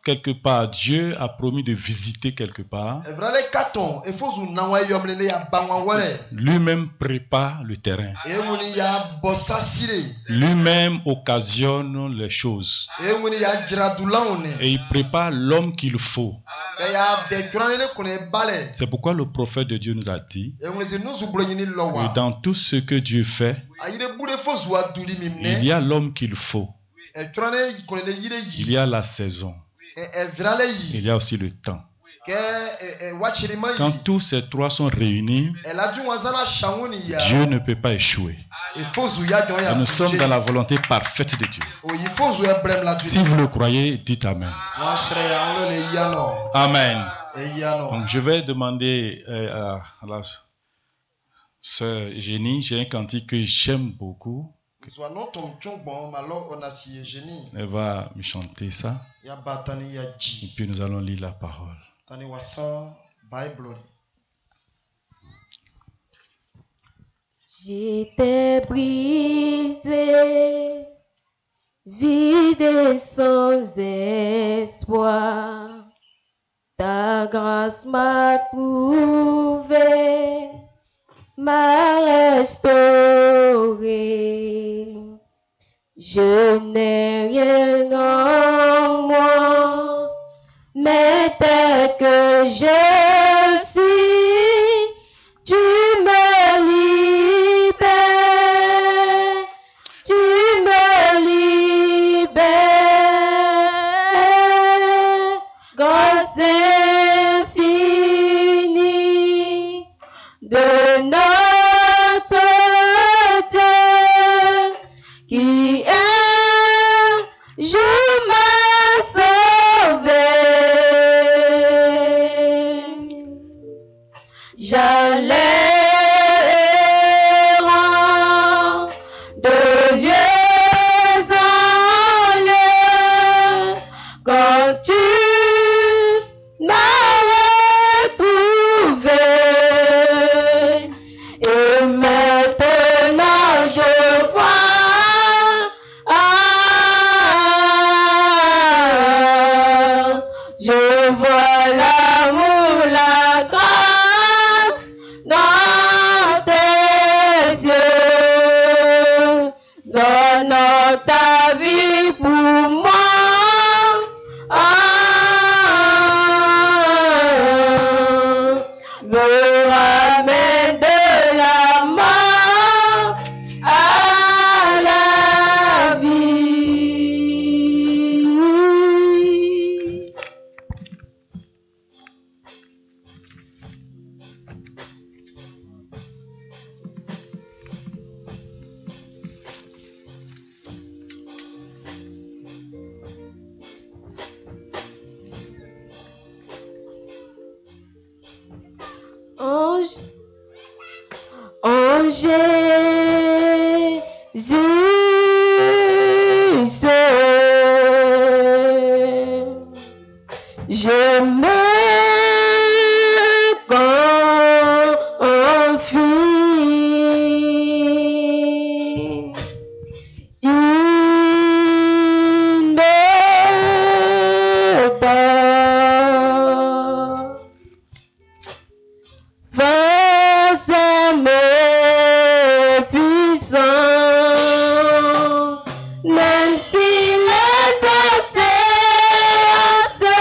quelque part, Dieu a promis de visiter quelque part, lui-même prépare le terrain. Lui-même occasionne les choses. Et il prépare l'homme qu'il faut. C'est pourquoi le prophète de Dieu nous a dit que dans tout ce que Dieu fait, il y a l'homme qu'il faut. Il y a la saison. Il y a aussi le temps. Quand tous ces trois sont réunis, Dieu ne peut pas échouer. Et nous sommes dans la volonté parfaite de Dieu. Si vous le croyez, dites Amen. Amen. Donc je vais demander à la sœur Génie, j'ai un cantique que j'aime beaucoup. Elle va me chanter ça. Et puis nous allons lire la parole. J'étais brisé, vide et sans espoir. Ta grâce m'a prouvé, m'a restauré. Je n'ai rien en moi, mais tel que je suis, tu me libères, tu me libères. Grâce infinie de notre Dieu qui un jour m'a sauvé. J'allais errant de lieu en lieu quand tu m'as retrouvé. Et maintenant je vois, je vois l'amour, la grâce dans tes yeux. Donne ta vie pour moi. Me ramène de la mort à la vie. En Jésus seul, je me confie. Il me donne force et puissance, même si les océans se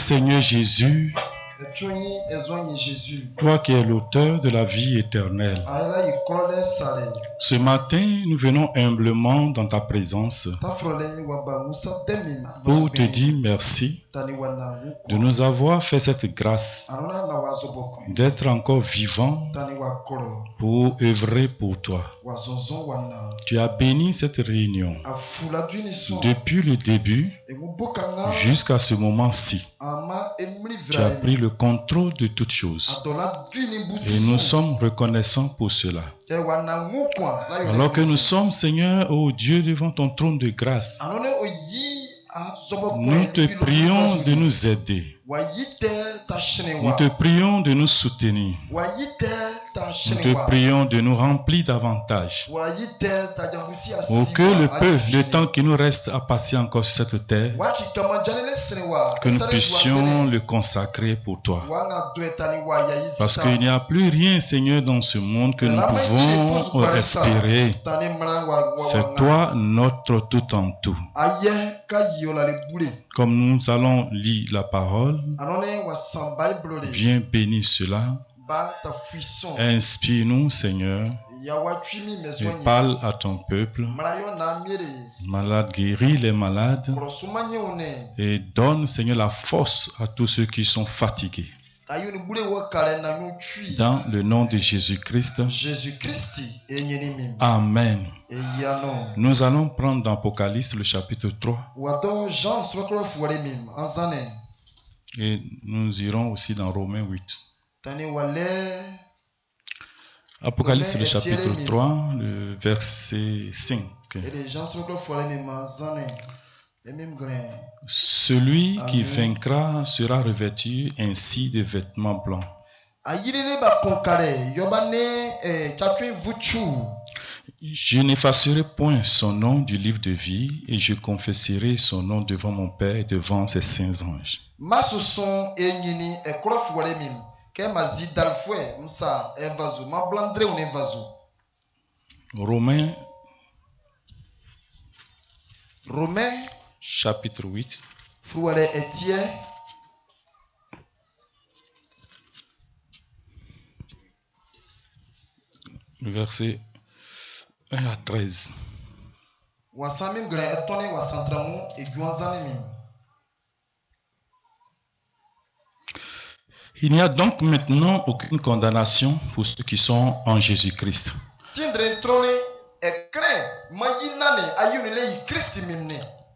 Seigneur Jésus, toi qui es l'auteur de la vie éternelle, ce matin, nous venons humblement dans ta présence pour te dire merci de nous avoir fait cette grâce d'être encore vivants pour œuvrer pour toi. Tu as béni cette réunion depuis le début jusqu'à ce moment-ci. Tu as pris le contrôle de toutes choses et nous sommes reconnaissants pour cela. Alors que nous sommes, Seigneur, ô Dieu, devant ton trône de grâce, nous te prions de nous aider. Nous te prions de nous soutenir. Nous te prions de nous remplir davantage. Pour que le peu de temps qui nous reste à passer encore sur cette terre, que nous puissions le consacrer pour toi. Parce qu'il n'y a plus rien, Seigneur, dans ce monde que nous pouvons espérer. C'est toi, notre tout en tout. Comme nous allons lire la parole, viens bénir cela. Inspire-nous, Seigneur, et parle à ton peuple. Malade, guéris les malades et donne, Seigneur, la force à tous ceux qui sont fatigués. Dans le nom de Jésus-Christ. Amen. Nous allons prendre dans Apocalypse le chapitre 3. Et nous irons aussi dans Romains 8. Apocalypse le chapitre 3, le verset 5. Celui qui vaincra sera revêtu ainsi de vêtements blancs. Je n'effacerai point son nom du livre de vie et je confesserai son nom devant mon Père et devant ses saints anges. Romains chapitre 8. Verset 1 à 13. Il n'y a donc maintenant aucune condamnation pour ceux qui sont en Jésus-Christ.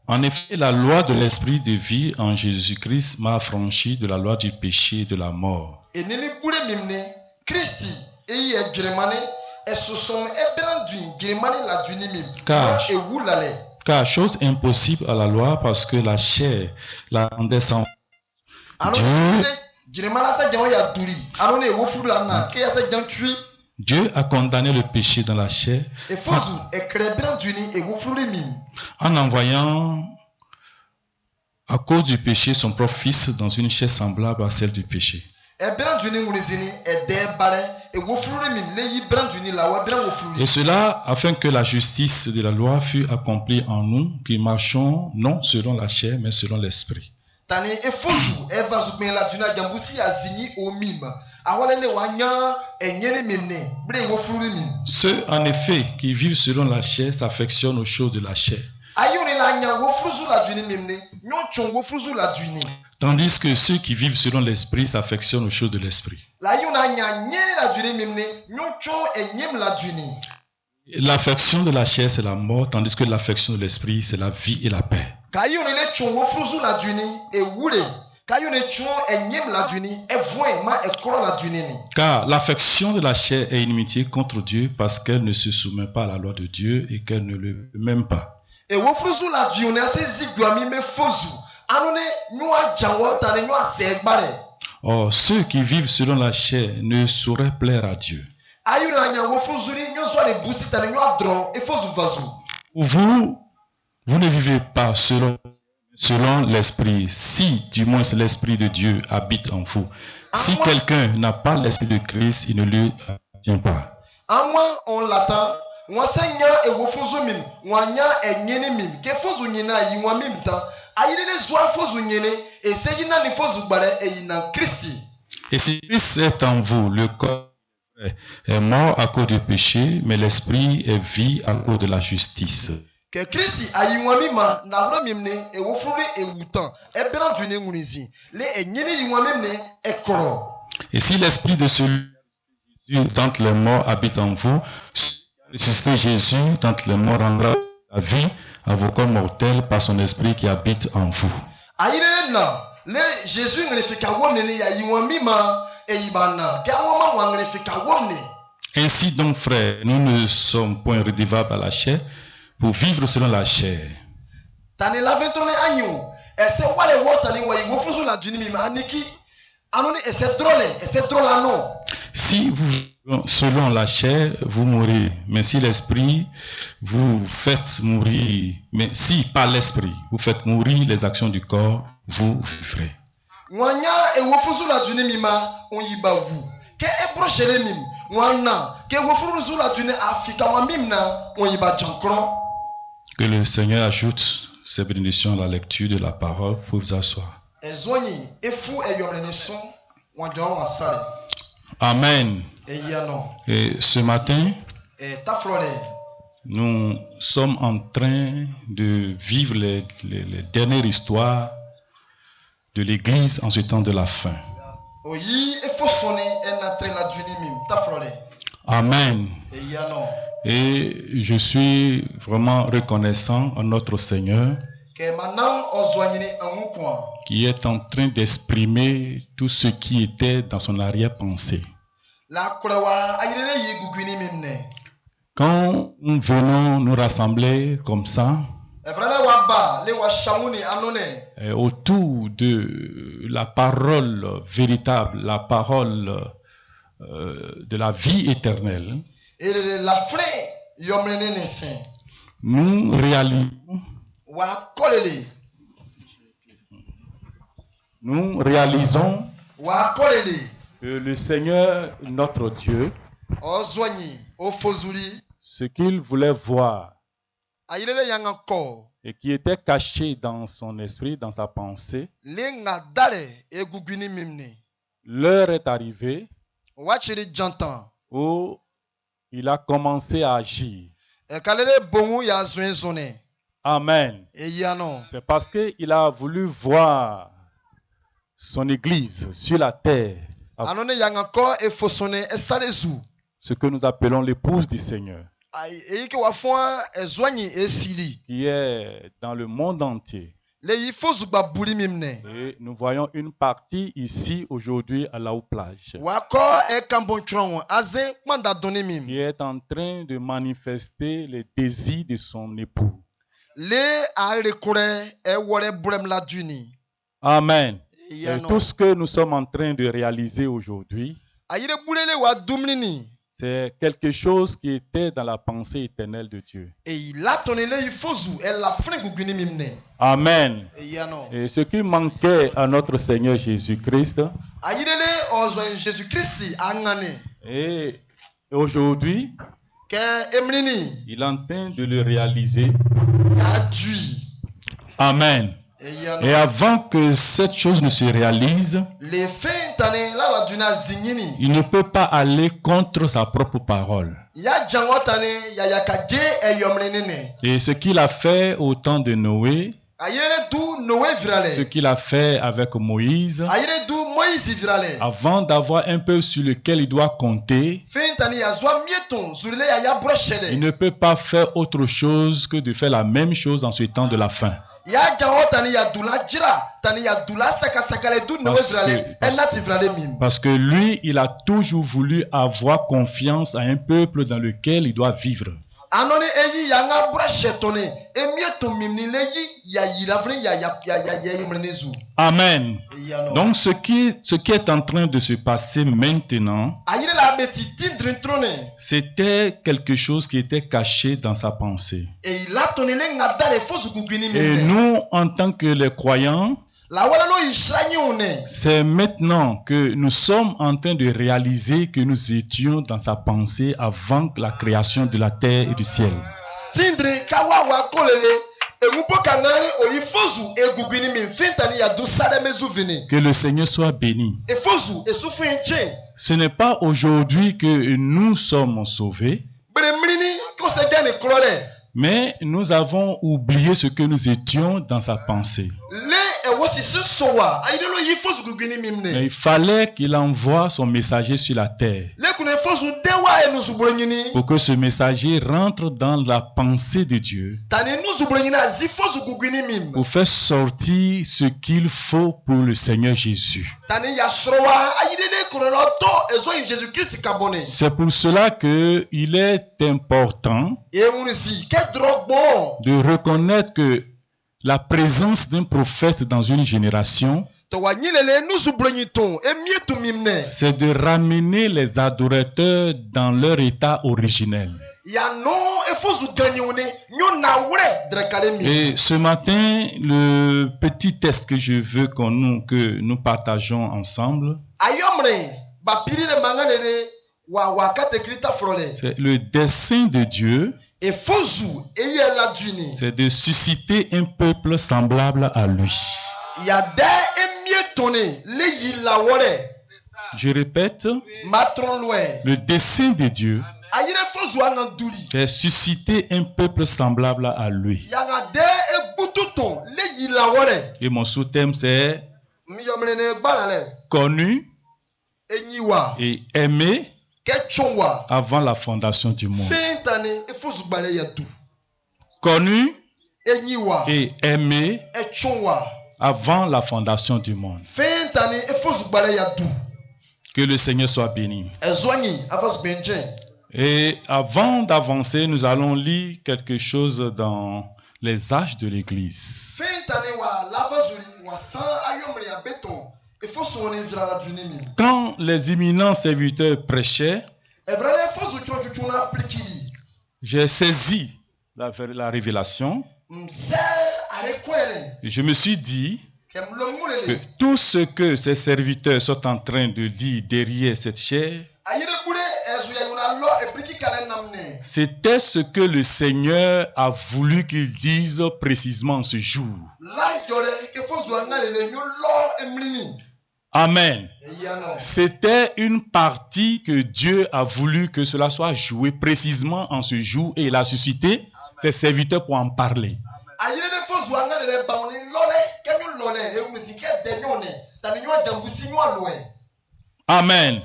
En effet, la loi de l'esprit de vie en Jésus-Christ m'a affranchi de la loi du péché et de la mort. Car chose impossible à la loi parce que la chair la rendait sans Dieu a condamné le péché dans la chair en envoyant à cause du péché son propre fils dans une chair semblable à celle du péché. Et cela afin que la justice de la loi fût accomplie en nous qui marchons non selon la chair mais selon l'esprit. Ceux en effet qui vivent selon la chair s'affectionnent aux choses de la chair. Tandis que ceux qui vivent selon l'esprit s'affectionnent aux choses de l'esprit. L'affection de la chair c'est la mort, tandis que l'affection de l'esprit c'est la vie et la paix. Car l'affection de la chair est inimitié contre Dieu parce qu'elle ne se soumet pas à la loi de Dieu et qu'elle ne le m'aime pas. Or, ceux qui vivent selon la chair ne sauraient plaire à Dieu. Vous ne vivez pas selon l'esprit, si du moins l'esprit de Dieu habite en vous. Si quelqu'un n'a pas l'esprit de Christ, il ne lui appartient pas. Et si Christ est en vous, le corps est mort à cause du péché, mais l'esprit est vie à cause de la justice. Et si l'esprit de celui d'entre les morts habite en vous, ressuscité Jésus d'entre les morts rendra la vie à vos corps mortels par son esprit qui habite en vous. Ainsi donc, frères, nous ne sommes point redevables à la chair pour vivre selon la chair. Si vous, selon la chair, vous mourrez, mais si l'esprit, vous faites mourir, mais si par l'esprit, vous faites mourir les actions du corps, vous vivrez. Que le Seigneur ajoute ses bénédictions à la lecture de la parole. Vous pouvez vous asseoir. Amen. Et ce matin, nous sommes en train de vivre les dernières histoires de l'Église en ce temps de la fin. Amen. Et je suis vraiment reconnaissant à notre Seigneur qui est en train d'exprimer tout ce qui était dans son arrière-pensée. Quand nous venons nous rassembler comme ça, autour de la parole véritable, la parole de la vie éternelle, nous réalisons que le Seigneur, notre Dieu, ce qu'il voulait voir et qui était caché dans son esprit, dans sa pensée, l'heure est arrivée où il a commencé à agir. Amen. C'est parce qu'il a voulu voir son église sur la terre, ce que nous appelons l'épouse du Seigneur, qui est dans le monde entier. Et nous voyons une partie ici aujourd'hui à la plage, qui est en train de manifester les désirs de son époux. Amen. Et tout ce que nous sommes en train de réaliser aujourd'hui, c'est quelque chose qui était dans la pensée éternelle de Dieu. Amen. Et ce qui manquait à notre Seigneur Jésus-Christ, et aujourd'hui, il est en train de le réaliser. Amen. Et avant que cette chose ne se réalise, il ne peut pas aller contre sa propre parole. Et ce qu'il a fait au temps de Noé, ce qu'il a fait avec Moïse, avant d'avoir un peuple sur lequel il doit compter, il ne peut pas faire autre chose que de faire la même chose en ce temps de la fin. Parce que lui, il a toujours voulu avoir confiance à un peuple dans lequel il doit vivre. Amen. Donc ce qui est en train de se passer maintenant, c'était quelque chose qui était caché dans sa pensée. Et nous, en tant que les croyants, c'est maintenant que nous sommes en train de réaliser que nous étions dans sa pensée avant la création de la terre et du ciel. Que le Seigneur soit béni. Ce n'est pas aujourd'hui que nous sommes sauvés, mais nous avons oublié ce que nous étions dans sa pensée. Mais il fallait qu'il envoie son messager sur la terre pour que ce messager rentre dans la pensée de Dieu pour faire sortir ce qu'il faut pour le Seigneur Jésus. C'est pour cela qu'il est important de reconnaître que la présence d'un prophète dans une génération, c'est de ramener les adorateurs dans leur état originel. Et ce matin, le petit test que je veux que nous partageons ensemble, c'est le dessein de Dieu. C'est de susciter un peuple semblable à lui. Je répète, le dessein de Dieu, c'est susciter un peuple semblable à lui. Et mon sous-thème, c'est connu et aimé avant la fondation du monde. Connu et aimé avant la fondation du monde. Que le Seigneur soit béni. Et avant d'avancer, nous allons lire quelque chose dans les âges de l'Église. Quand les éminents serviteurs prêchaient, j'ai saisi la révélation. Je me suis dit que tout ce que ces serviteurs sont en train de dire derrière cette chair, c'était ce que le Seigneur a voulu qu'ils disent précisément ce jour. Amen. C'était une partie que Dieu a voulu que cela soit joué précisément en ce jour et il a suscité ses serviteurs pour en parler. Amen.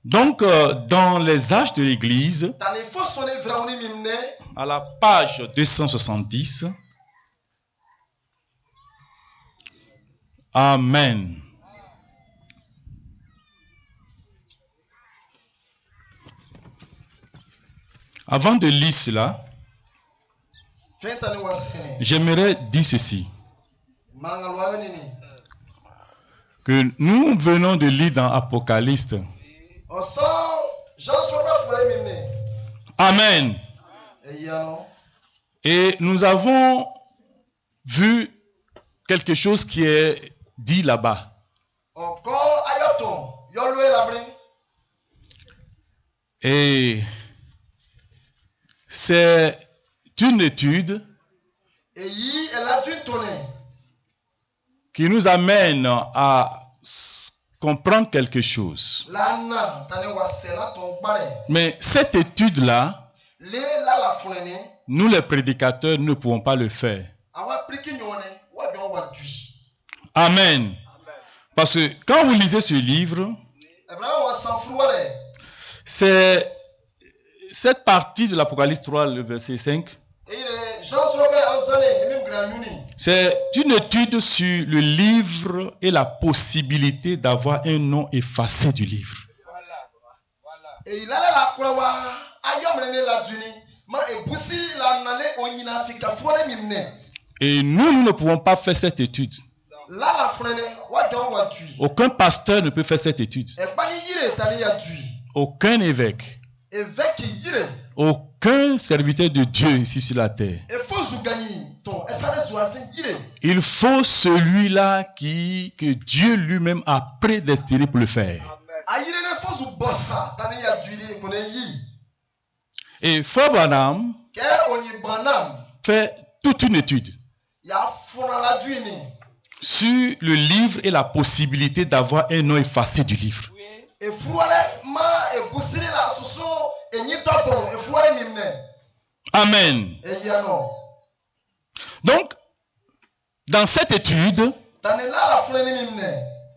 Donc, dans les âges de l'Église, à la page 270, Amen. Avant de lire cela, j'aimerais dire ceci. Que nous venons de lire dans Apocalypse. Amen. Et nous avons vu quelque chose qui est dit là-bas. Et c'est une étude qui nous amène à comprendre quelque chose. Mais cette étude-là, nous les prédicateurs ne pouvons pas le faire. Amen. Parce que quand vous lisez ce livre, c'est cette partie de l'Apocalypse 3, le verset 5. C'est une étude sur le livre et la possibilité d'avoir un nom effacé du livre. Et nous ne pouvons pas faire cette étude. Aucun pasteur ne peut faire cette étude. Aucun évêque. Aucun serviteur de Dieu ici sur la terre. Il faut celui-là que Dieu lui-même a prédestiné pour le faire. Et Frère Branham fait toute une étude sur le livre et la possibilité d'avoir un nom effacé du livre. Amen. Donc, dans cette étude,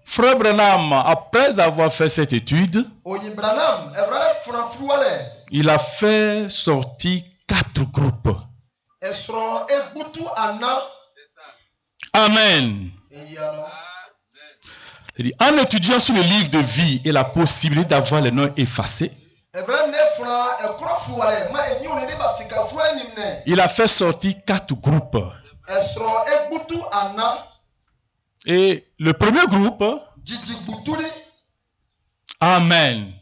Frère Branham, après avoir fait cette étude, il a fait sortir 4 groupes. Amen. En étudiant sur le livre de vie et la possibilité d'avoir les noms effacés, il a fait sortir 4 groupes. Et le premier groupe, Amen,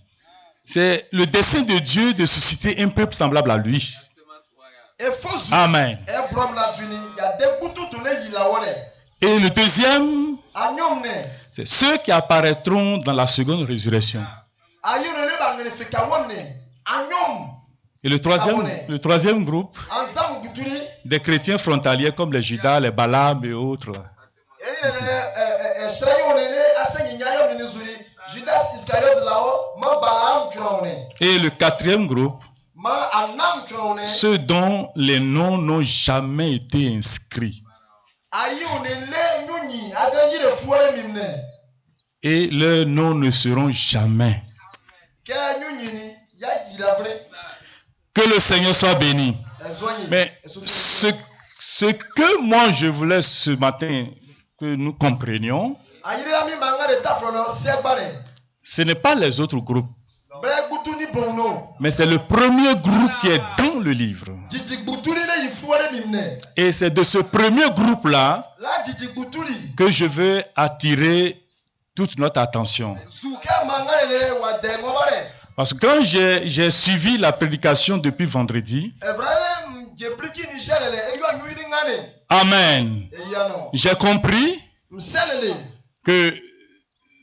c'est le dessein de Dieu de susciter un peuple semblable à lui. Amen. Et le deuxième, c'est ceux qui apparaîtront dans la seconde résurrection. Et le troisième groupe, des chrétiens frontaliers comme les Judas, les Balaam et autres. Et le quatrième groupe, ceux dont les noms n'ont jamais été inscrits. Et leurs noms ne seront jamais. Que le Seigneur soit béni. Mais ce que moi je voulais ce matin que nous comprenions, ce n'est pas les autres groupes, mais c'est le premier groupe qui est dans le livre. Et c'est de ce premier groupe-là que je veux attirer toute notre attention. Parce que quand j'ai suivi la prédication depuis vendredi, Amen, j'ai compris que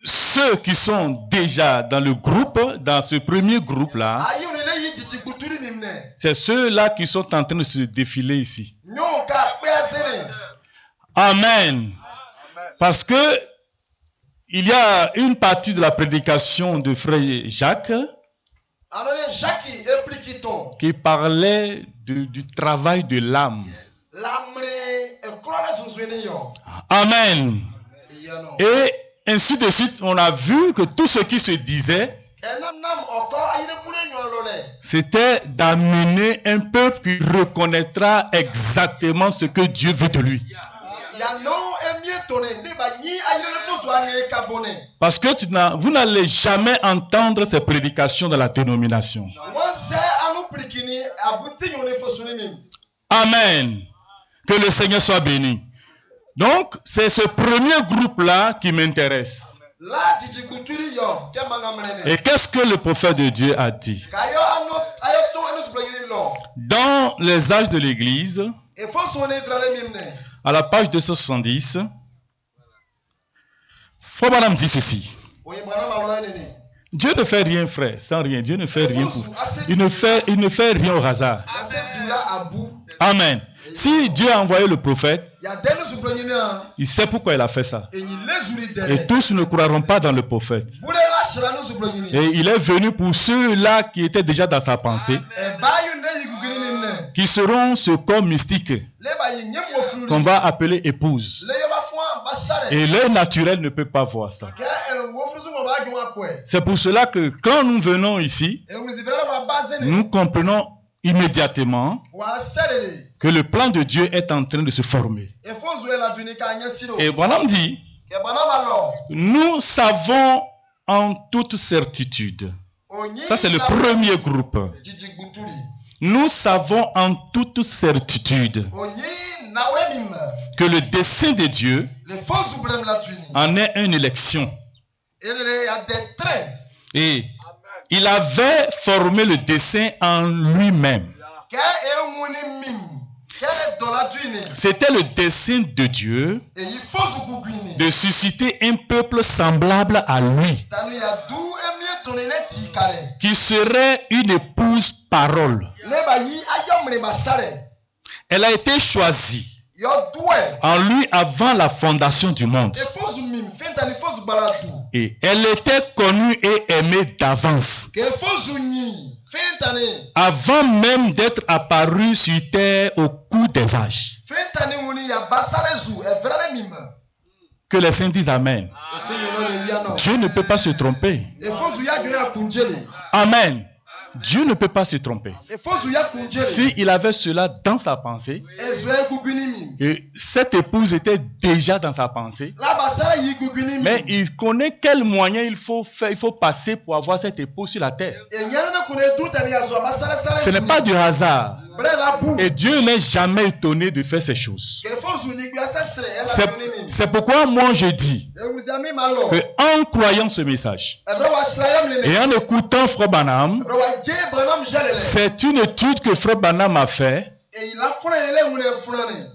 ceux qui sont déjà dans le groupe, dans ce premier groupe-là, c'est ceux-là qui sont en train de se défiler ici. Amen. Parce que il y a une partie de la prédication de frère Jacques qui parlait du travail de l'âme. Amen. Et ainsi de suite, on a vu que tout ce qui se disait, c'était d'amener un peuple qui reconnaîtra exactement ce que Dieu veut de lui. Parce que vous n'allez jamais entendre ces prédications dans la dénomination. Amen. Que le Seigneur soit béni. Donc, c'est ce premier groupe-là qui m'intéresse. Et qu'est-ce que le prophète de Dieu a dit? Dans les âges de l'Église, à la page 270, Frère Branham dit ceci. Dieu ne fait rien, frère, sans rien. Dieu ne fait rien pour. Il ne fait rien au hasard. Amen. Si Dieu a envoyé le prophète, il sait pourquoi il a fait ça. Et tous ne croiront pas dans le prophète. Et il est venu pour ceux-là qui étaient déjà dans sa pensée, qui seront ce corps mystique qu'on va appeler épouse. Et l'œil naturel ne peut pas voir ça. C'est pour cela que quand nous venons ici, nous comprenons immédiatement que le plan de Dieu est en train de se former. Et Branham dit, nous savons en toute certitude. Ça, c'est le premier groupe. Nous savons en toute certitude que le dessein de Dieu en est une élection. Et il avait formé le dessein en lui-même. C'était le dessein de Dieu de susciter un peuple semblable à lui, qui serait une épouse parole. Elle a été choisie en lui avant la fondation du monde. Et elle était connue et aimée d'avance. Avant même d'être apparue sur terre au cours des âges. Que les saints disent Amen. Dieu ne peut pas se tromper. Amen. Dieu ne peut pas se tromper. S'il avait cela dans sa pensée, et cette épouse était déjà dans sa pensée, mais il connaît quel moyen il faut faire, il faut passer pour avoir cette épouse sur la terre. Ce n'est pas du hasard. Et Dieu n'est jamais étonné de faire ces choses. C'est pourquoi moi je dis qu'en croyant ce message et en écoutant Frère Branham, c'est une étude que Frère Branham a fait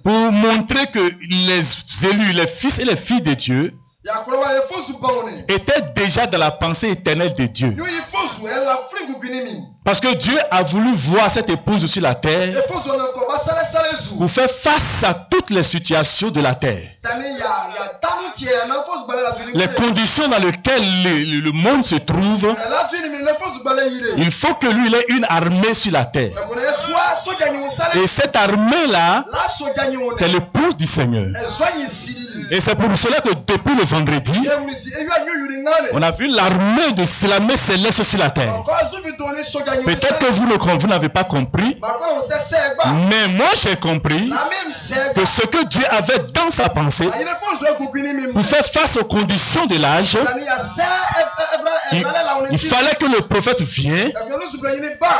pour montrer que les élus, les fils et les filles de Dieu étaient déjà dans la pensée éternelle de Dieu. Parce que Dieu a voulu voir cette épouse sur la terre pour faire face à toutes les situations de la terre. Les conditions dans lesquelles le monde se trouve, il faut que lui ait une armée sur la terre. Et cette armée-là, c'est l'épouse du Seigneur. Et c'est pour cela que depuis le vendredi, on a vu l'armée de l'armée céleste sur la terre. Peut-être que vous n'avez pas compris, mais moi j'ai compris que ce que Dieu avait dans sa pensée pour faire face aux conditions de l'âge, il fallait que le prophète vienne,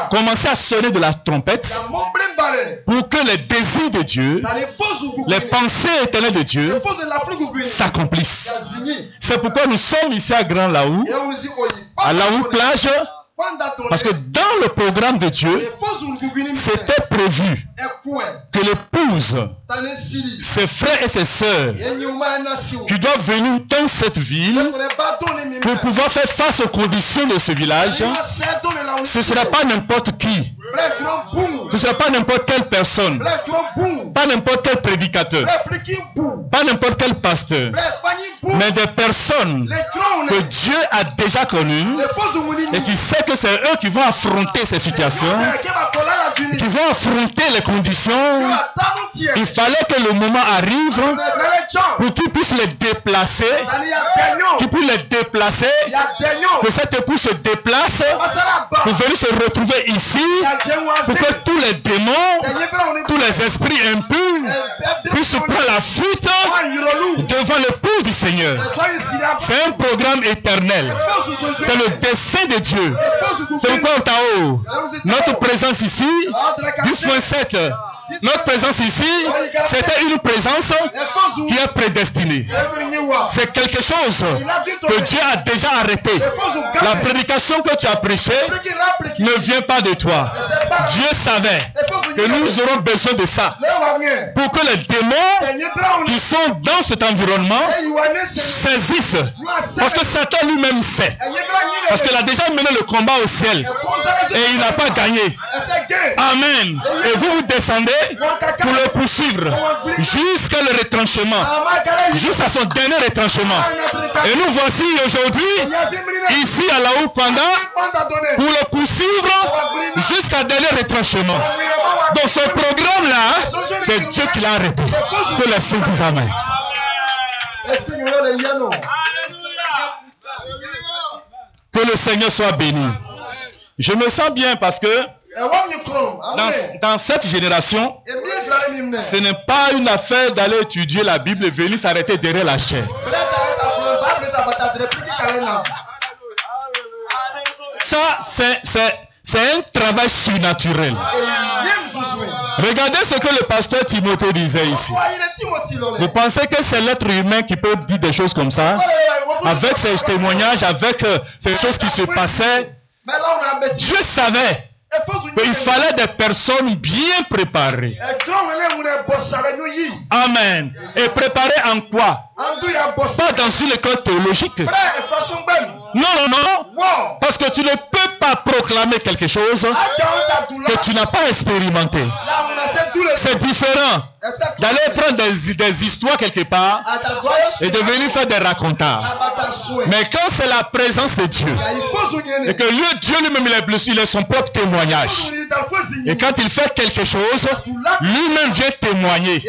commencer à sonner de la trompette pour que les désirs de Dieu, les pensées éternelles de Dieu s'accomplissent. C'est pourquoi nous sommes ici à Grand Laou, à Laou plage, parce que dans le programme de Dieu, c'était prévu que l'épouse, ses frères et ses sœurs, qui doivent venir dans cette ville pour pouvoir faire face aux conditions de ce village, ce ne sera pas n'importe qui. Ce ne sera pas n'importe quelle personne, pas n'importe quel prédicateur, pas n'importe quel pasteur, mais des personnes que Dieu a déjà connues et qui sait que c'est eux qui vont affronter ces situations, qui vont affronter les conditions. Il fallait que le moment arrive pour qu'ils puissent les déplacer, que cette épouse se déplace pour venir se retrouver ici, pour que tous les démons, tous les esprits impurs puissent prendre la fuite devant l'épouse du Seigneur. C'est un programme éternel. C'est le dessein de Dieu. C'est pourquoi Otao, notre présence ici, 10.7, notre présence ici, c'était une présence qui est prédestinée. C'est quelque chose que Dieu a déjà arrêté. La prédication que tu as prêchée ne vient pas de toi. Dieu savait que nous aurons besoin de ça pour que les démons qui sont dans cet environnement saisissent. Parce que Satan lui-même sait. Parce qu'il a déjà mené le combat au ciel et il n'a pas gagné. Amen. Et vous descendez pour le poursuivre jusqu'à le retranchement, jusqu'à son dernier retranchement. Et nous voici aujourd'hui ici à Laou Panda pour le poursuivre jusqu'à dernier retranchement. Donc ce programme-là, c'est Dieu qui l'a arrêté. Que les saints disent Amen. Que le Seigneur soit béni. Je me sens bien parce que dans cette génération, ce n'est pas une affaire d'aller étudier la Bible et venir s'arrêter derrière la chair. Ça, c'est un travail surnaturel. Regardez ce que le pasteur Timothée disait ici. Vous pensez que c'est l'être humain qui peut dire des choses comme ça? Avec ses témoignages, avec ces choses qui se passaient, Dieu savait qu'il fallait des personnes bien préparées. Amen. Et préparées en quoi? Pas dans une école théologique. Non. Parce que tu ne peux pas proclamer quelque chose que tu n'as pas expérimenté. C'est différent d'aller prendre des histoires quelque part et de venir faire des racontars. Mais quand c'est la présence de Dieu et que Dieu lui-même il est son propre témoignage, et quand il fait quelque chose, lui-même vient témoigner.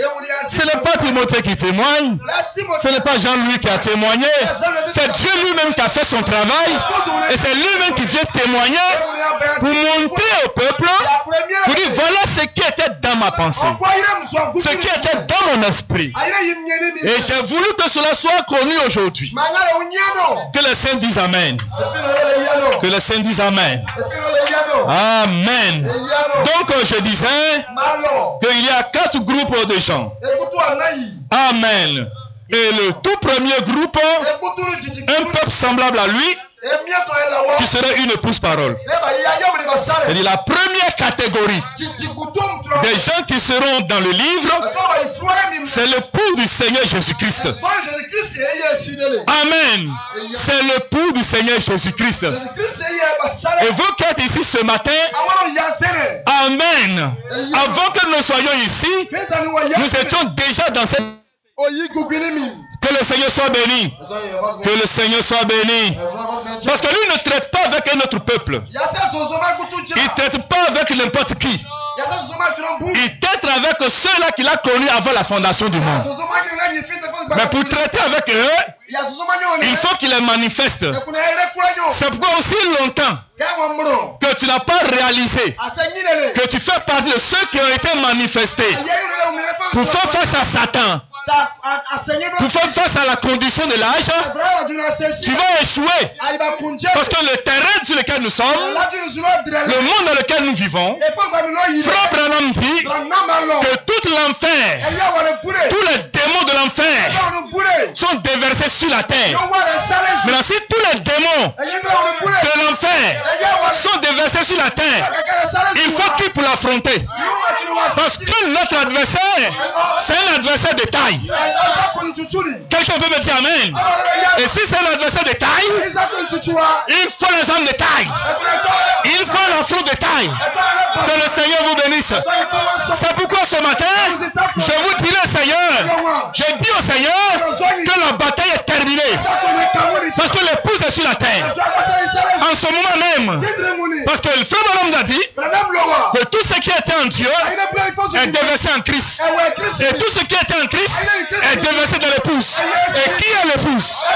Ce n'est pas Timothée qui témoigne, ce n'est pas Jean-Louis qui a témoigné, c'est Dieu lui-même qui a fait son travail et c'est lui-même qui vient témoigner pour montrer au peuple, pour dire voilà ce qui était dans ma pensée, ce qui était dans mon esprit. Et j'ai voulu que cela soit connu aujourd'hui. Que les saints disent Amen. Que les saints disent Amen. Amen. Donc je disais qu'il y a 4 groupes de gens. Amen. Et le tout premier groupe, un peuple semblable à lui, qui serait une épouse-parole. C'est-à-dire la première catégorie des gens qui seront dans le livre, c'est l'époux du Seigneur Jésus-Christ. Amen. C'est l'époux du Seigneur Jésus-Christ. Et vous qui êtes ici ce matin, Amen. Avant que nous soyons ici, nous étions déjà dans cette... Que le Seigneur soit béni. Que le Seigneur soit béni. Parce que lui ne traite pas avec un autre peuple. Il ne traite pas avec n'importe qui. Il traite avec ceux-là qu'il a connus avant la fondation du monde. Mais pour traiter avec eux, il faut qu'il les manifeste. C'est pourquoi aussi longtemps que tu n'as pas réalisé que tu fais partie de ceux qui ont été manifestés pour faire face à Satan, pour faire face à la condition de l'âge, tu vas échouer. Parce que le terrain sur lequel nous sommes, le monde dans lequel nous vivons, Frère Branham dit que tout l'enfer, tous les démons de l'enfer sont déversés sur la terre. Maintenant, si tous les démons de l'enfer sont déversés sur la terre, il faut qui pour l'affronter? Parce que notre adversaire, c'est un adversaire de taille. Quelqu'un peut me dire Amen. Et si c'est un adversaire de taille, il faut les hommes de taille. Il faut l'affront de taille. Que le Seigneur vous bénisse. C'est pourquoi ce matin, je vous dirai au Seigneur, je dis au Seigneur que la bataille est terminée. Parce que l'épouse est sur la terre. En ce moment même. Parce que le frère Branham a dit que tout ce qui était en Dieu est déversé en Christ. Et tout ce qui était en Christ est déversé dans l'épouse. Et qui est l'épouse?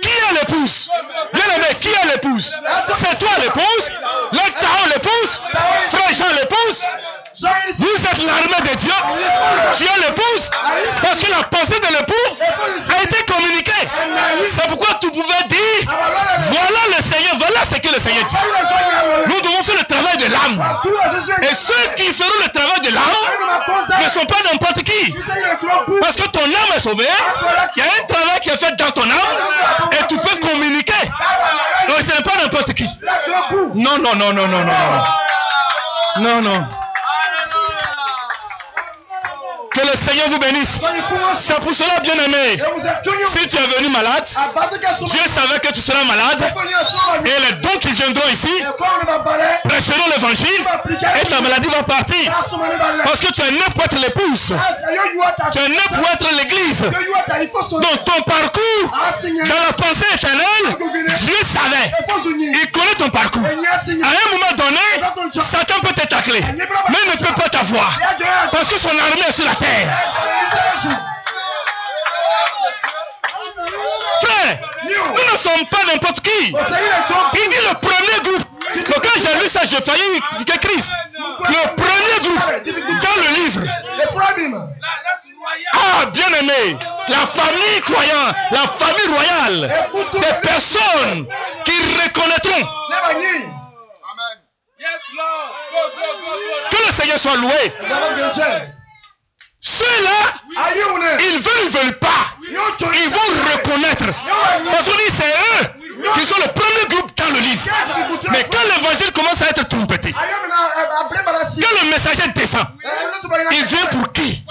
Qui est l'épouse? Bien aimé, qui est l'épouse? C'est toi l'épouse? Lectaron l'épouse? Frère Jean l'épouse? Vous êtes l'armée de Dieu. Tu es l'épouse. Parce que la pensée de l'époux a été communiquée. C'est pourquoi tu pouvais dire voilà le Seigneur, voilà ce que le Seigneur dit. Nous devons faire le travail de l'âme. Et ceux qui feront le travail de l'âme ne sont pas n'importe qui. Parce que ton âme est sauvée. Il y a un travail qui est fait dans ton âme et tu peux communiquer. Donc ce n'est pas n'importe qui. Non, non, non, non, non, non. Non, non. Que le Seigneur vous bénisse. C'est pour cela, bien aimé, si tu es venu malade, Dieu savait que tu seras malade. Et les dons qui viendront ici prêcheront l'évangile et ta maladie va partir. Parce que tu es né pour être l'épouse. Tu es né pour être l'église. Donc ton parcours dans la pensée éternelle, Dieu savait. Il connaît ton parcours. À un moment donné, Satan peut te tacler, mais il ne peut pas t'avoir. Parce que son armée est sur la terre. Frère, nous ne sommes pas n'importe qui. Il dit le premier groupe. Donc quand j'ai lu ça, j'ai failli dire Christ. Le premier groupe dans le livre. Ah, bien aimé, la famille croyante, la famille royale, des personnes qui reconnaîtront. Que le Seigneur soit loué. Ceux-là, ils veulent pas. Ils vont reconnaître. Parce qu'on dit c'est eux qui sont le premier groupe dans le livre. Mais quand l'évangile commence à être trompé, quand le messager descend, Il vient pour qui?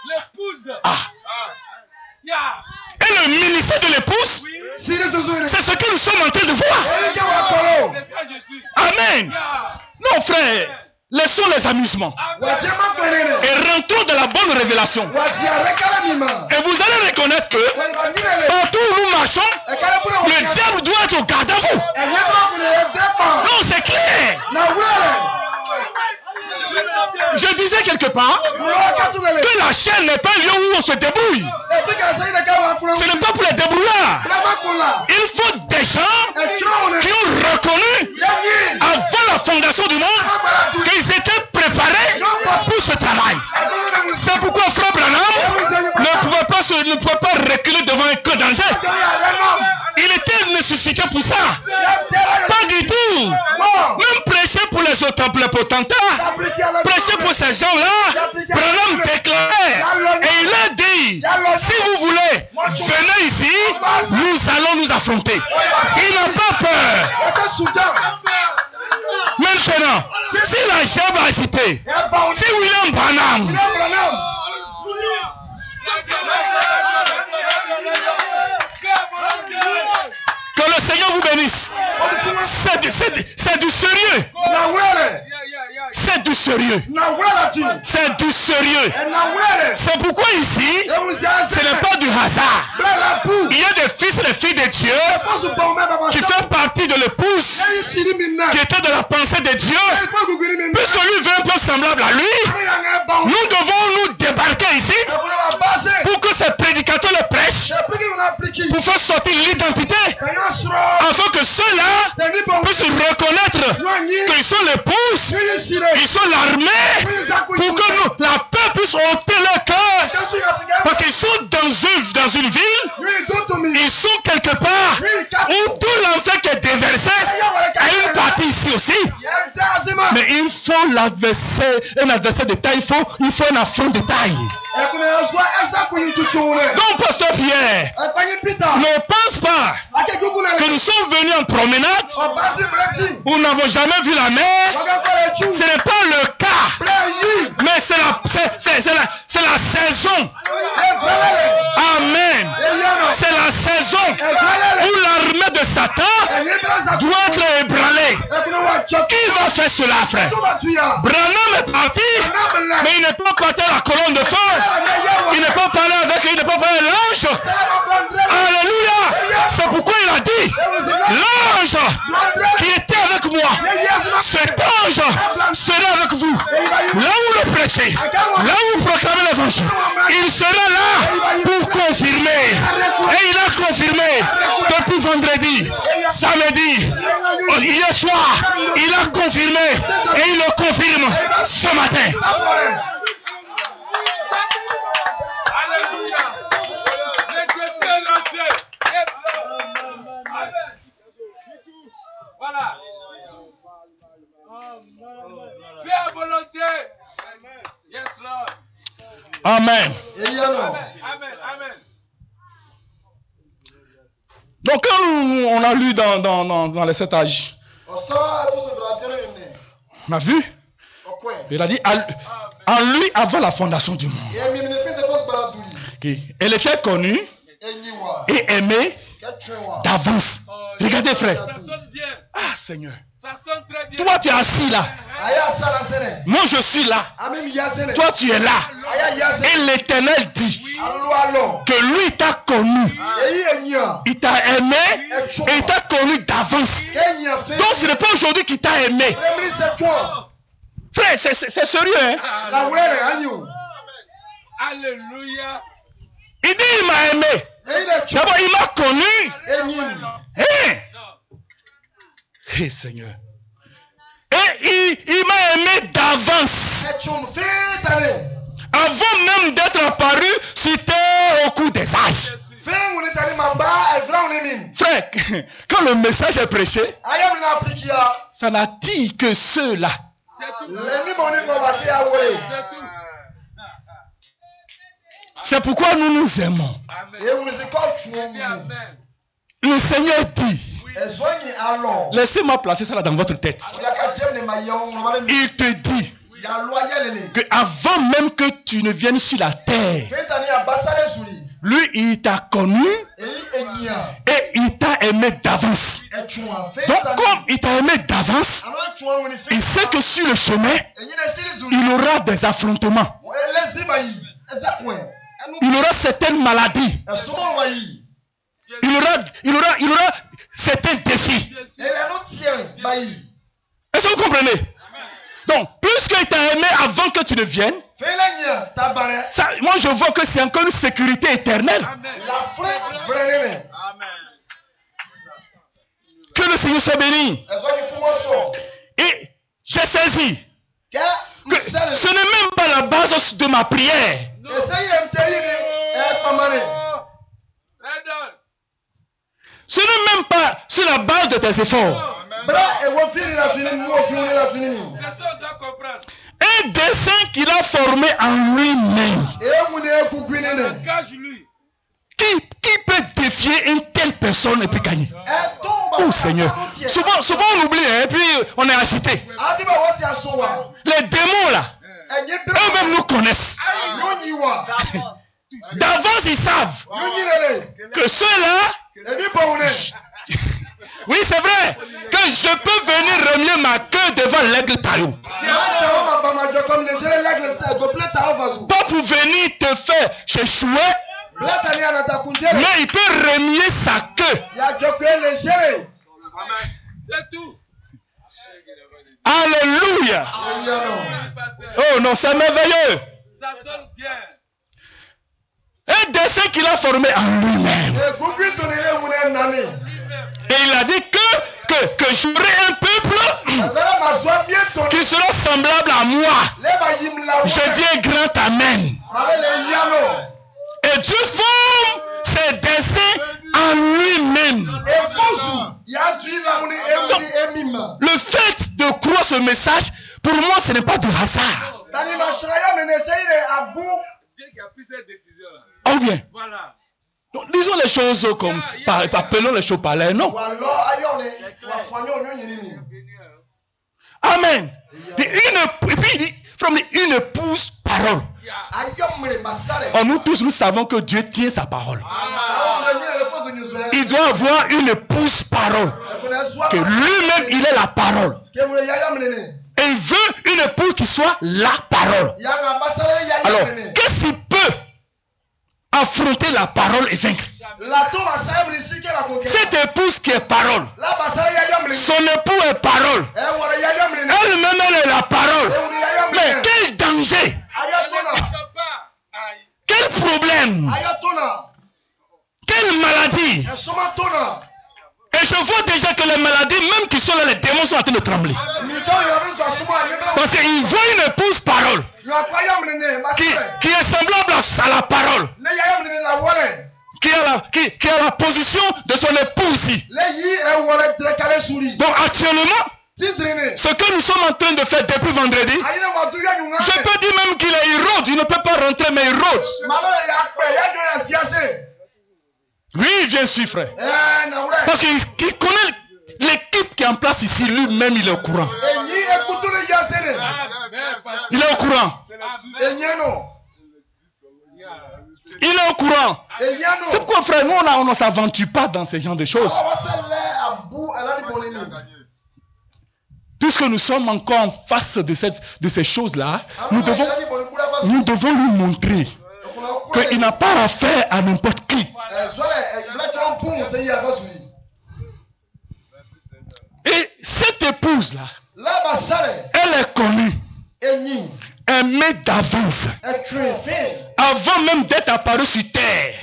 L'épouse. Et le ministère de l'épouse, c'est ce que nous sommes en train de voir. C'est ça, je suis. Amen. Non, frère, laissons les amusements et rentrons dans la bonne révélation. Et vous allez reconnaître que partout où nous marchons, le diable doit être au garde à vous. Non, c'est clair. Je disais quelque part que la chaîne n'est pas un lieu où on se débrouille. Ce n'est pas pour les débrouillards. Il faut des gens qui ont reconnu avant la fondation du monde qu'ils étaient préparés pour ce travail. C'est pourquoi Frère Branham ne pouvait pas reculer devant un cas danger. Il était nécessité pour ça. Pas du tout. Même prêcher pour les potentats, prêcher pour ces gens-là, Branham déclarait et il a dit, si vous voulez, venez ici, nous allons nous affronter. Il n'a pas peur. Maintenant, si la chair va agiter, si William Branham, que le Seigneur vous bénisse. C'est du sérieux. C'est du sérieux. C'est du sérieux. C'est pourquoi ici, ce n'est pas du hasard. Il y a des fils et des filles de Dieu qui font partie de l'épouse, qui était de la pensée de Dieu. Puisque lui veut un peu semblable à lui, nous devons nous débarquer ici pour que ces prédicateurs le prêchent, pour faire sortir l'identité, afin que ceux-là puissent reconnaître qu'ils sont l'épouse, ils sont l'armée, pour que la paix puisse ôter leur cœur. Parce qu'ils sont dans une ville, ils sont quelque part où tout l'enfer qui est déversé a une partie ici aussi. Mais il faut un adversaire de taille, il faut un affront de taille. Donc, Pasteur Pierre, ne pense pas que nous sommes venus en promenade où nous n'avons jamais vu la mer. Ce n'est pas le cas, mais c'est la saison. Amen. C'est la saison où l'armée de Satan doit être ébranlée. Qui va faire cela, frère? Branham est parti, mais il n'est pas parti à la colonne de feu. Il n'est pas parlé avec l'ange. Alléluia. C'est pourquoi il a dit, l'ange qui était avec moi, cet ange sera avec vous. Là où le prêchez, là où vous proclamez l'évangile, il sera là pour confirmer. Et il a confirmé depuis vendredi, samedi, hier soir, il a confirmé et il le confirme ce matin. Voilà. Fais à volonté. Yes, Lord. Amen. Amen. Donc quand on a lu dans les 7 âges, on a vu, il a dit en lui avant la fondation du monde. Elle était connue et aimée d'avance. Regardez, frère. Ça sonne bien. Ah, Seigneur. Ça sonne très bien. Toi, tu es assis là. Moi, je suis là. Toi, tu es là. Et l'Éternel dit que lui t'a connu. Il t'a aimé et il t'a connu d'avance. Donc, ce n'est pas aujourd'hui qu'il t'a aimé. Frère, c'est sérieux, hein? Alléluia. Il dit, il m'a aimé. D'abord, il m'a connu. Hey, Seigneur. Et il m'a aimé d'avance. Avant même d'être apparu sur terre au cours des âges. Frère, quand le message est prêché, ça n'attire que ceux-là. C'est pourquoi nous nous aimons. Le Seigneur dit, laissez-moi placer ça là dans votre tête. Il te dit, Que avant même que tu ne viennes sur la terre, lui, il t'a connu et il t'a aimé d'avance. Donc, comme il t'a aimé d'avance, il sait que sur le chemin, il aura des affrontements. Il aura certaines maladies. Il aura certains défis. Est-ce que vous comprenez? Donc, puisqu'il t'a aimé avant que tu ne viennes, ça, moi je vois que c'est encore une sécurité éternelle. Que le Seigneur soit béni. Et j'ai saisi que ce n'est même pas la base de ma prière. Ce n'est même pas sur la base de tes efforts. Un dessein qu'il a formé en lui-même. Qui peut défier une telle personne et puis gagner? Oh Seigneur. Souvent on oublie et puis on est agité. Les démons là, eux-mêmes nous connaissent. D'avance ils savent que ceux-là, oui c'est vrai, que je peux venir remuer ma queue devant l'aigle taillot. Pas pour venir te faire échouer, mais il peut remuer sa queue. C'est tout. Alléluia. Oh non, c'est merveilleux. Ça sonne bien. Un dessein qu'il a formé en lui-même. Et il a dit que j'aurai un peuple qui sera semblable à moi. Je dis un grand amen. Et Dieu forme ses desseins en lui-même. Le fait de croire ce message, pour moi, ce n'est pas du hasard. Dieu qui a pris cette décision-là. Oh bien. Voilà. Donc, disons les choses comme, appelons les choses par leur nom. Amen. Une épouse parole. Oh, nous tous, nous savons que Dieu tient sa parole. Il doit avoir une épouse parole. Que lui-même, il est la parole. Et il veut une épouse qui soit la parole. Alors, qu'est-ce qui peut affronter la parole et vaincre? Cette épouse qui est parole. Son époux est parole. Elle-même, elle est la parole. Mais quel danger? Quel problème? Quelle maladie? Et je vois déjà que les maladies, même qui sont là, les démons sont en train de trembler. Parce qu'ils voient une épouse parole qui est semblable à la parole, qui a la position de son épouse. Donc actuellement, ce que nous sommes en train de faire depuis vendredi, je peux dire même qu'il est Hérode. Il ne peut pas rentrer, mais Hérode. Oui, il vient suivre, frère. Parce qu'il connaît l'équipe qui est en place ici. Lui-même, il est au courant. Il est au courant. Il est au courant. C'est pourquoi, frère, nous, on ne s'aventure pas dans ce genre de choses. Puisque nous sommes encore en face de ces choses-là, nous devons lui montrer qu'il n'a pas affaire à n'importe qui. Et cette épouse-là, elle est connue, aimée d'avance, avant même d'être apparue sur terre,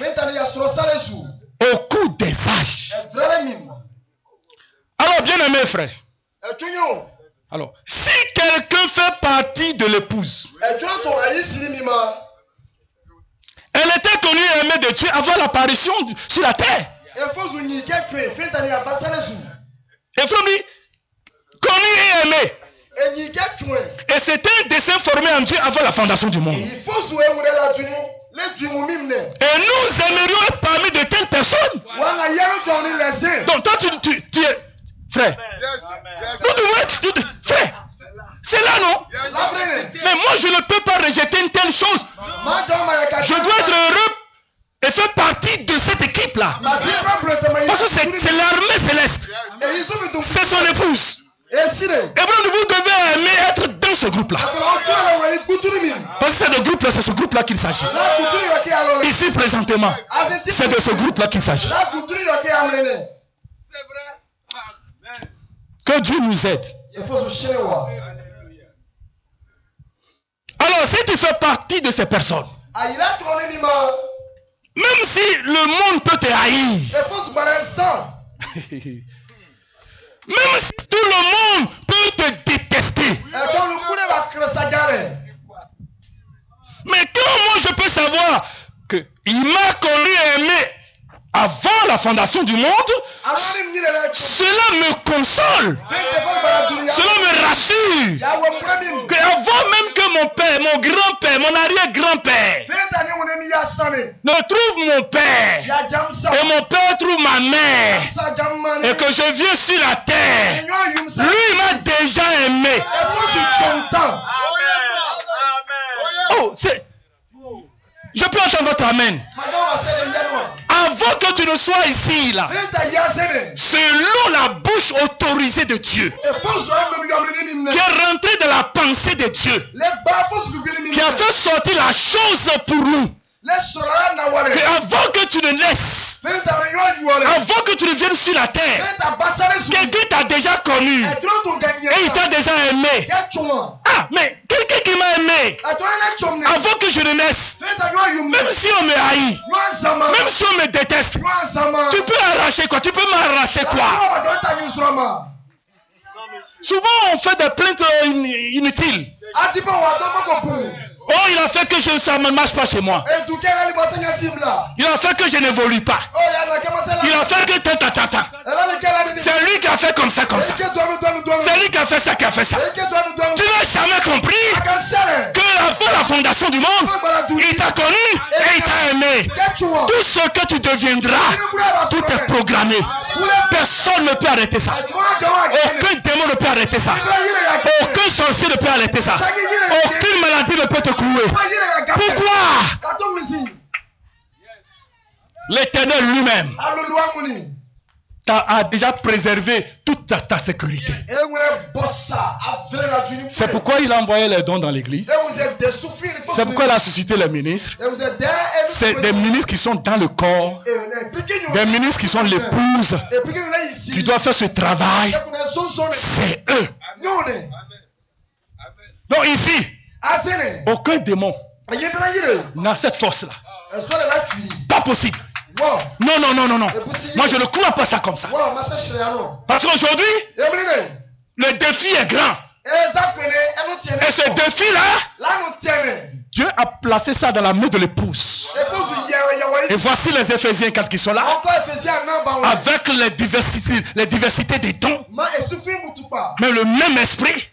au cours des âges. Alors, bien aimé frère, alors, si quelqu'un fait partie de l'épouse, elle était connue et aimée de Dieu avant l'apparition sur la terre. Et frère dit, connu et aimé. Et c'était un dessein formé en Dieu avant la fondation du monde. Et nous aimerions être parmi de telles personnes. Donc toi tu es frère. Nous devons être frère. C'est là, non? Mais moi, je ne peux pas rejeter une telle chose. Je dois être heureux et faire partie de cette équipe-là. Parce que c'est l'armée céleste. C'est son épouse. Et vous devez aimer être dans ce groupe-là. Parce que c'est de groupe-là, c'est ce groupe-là qu'il s'agit. Ici, présentement, c'est de ce groupe-là qu'il s'agit. C'est vrai. Que Dieu nous aide. Alors, si tu fais partie de ces personnes, même si le monde peut te haïr, même si tout le monde peut te détester, mais comment je peux savoir qu'il m'a connu et aimé avant la fondation du monde? Cela me console. Cela me rassure. Avant même que mon père, mon grand-père, mon arrière-grand-père ne trouve mon père et mon père trouve ma mère et que je viens sur la terre, lui il m'a déjà aimé. Oh, c'est... Je peux entendre votre amen. Avant que tu ne sois ici, là, selon la bouche autorisée de Dieu, qui est rentré dans la pensée de Dieu, qui a fait sortir la chose pour nous, avant que tu ne naisses, avant que tu ne viennes sur la terre, quelqu'un t'a déjà connu et il t'a déjà aimé. Ah, mais quelqu'un qui m'a aimé avant que je ne naisse, même si on me haït, même si on me déteste, tu peux arracher quoi? Tu peux m'arracher quoi? Souvent on fait des plaintes inutiles. Oh, il a fait que ça ne marche pas chez moi. Il a fait que je n'évolue pas. Il a fait que tata. C'est lui qui a fait comme ça. C'est lui qui a fait ça, qui a fait ça. Tu n'as jamais compris que avant la fondation du monde, il t'a connu et il t'a aimé. Tout ce que tu deviendras, tout est programmé. Personne ne peut arrêter ça. Aucun démon ne peut arrêter ça. Aucun sorcier ne peut arrêter ça. Aucune maladie ne peut te clouer. Pourquoi? L'Éternel lui-même a déjà préservé toute ta sécurité. C'est pourquoi il a envoyé les dons dans l'église. C'est pourquoi il a suscité les ministres. C'est des ministres qui sont dans le corps, des ministres qui sont l'épouse, qui doivent faire ce travail. C'est eux. Donc ici, aucun démon n'a cette force-là. Pas possible. Non. Moi, je ne crois pas ça comme ça. Parce qu'aujourd'hui, le défi est grand. Et ce défi-là, Dieu a placé ça dans la main de l'épouse. Et voici les Éphésiens 4 qui sont là. Avec les diversités des dons. Mais le même esprit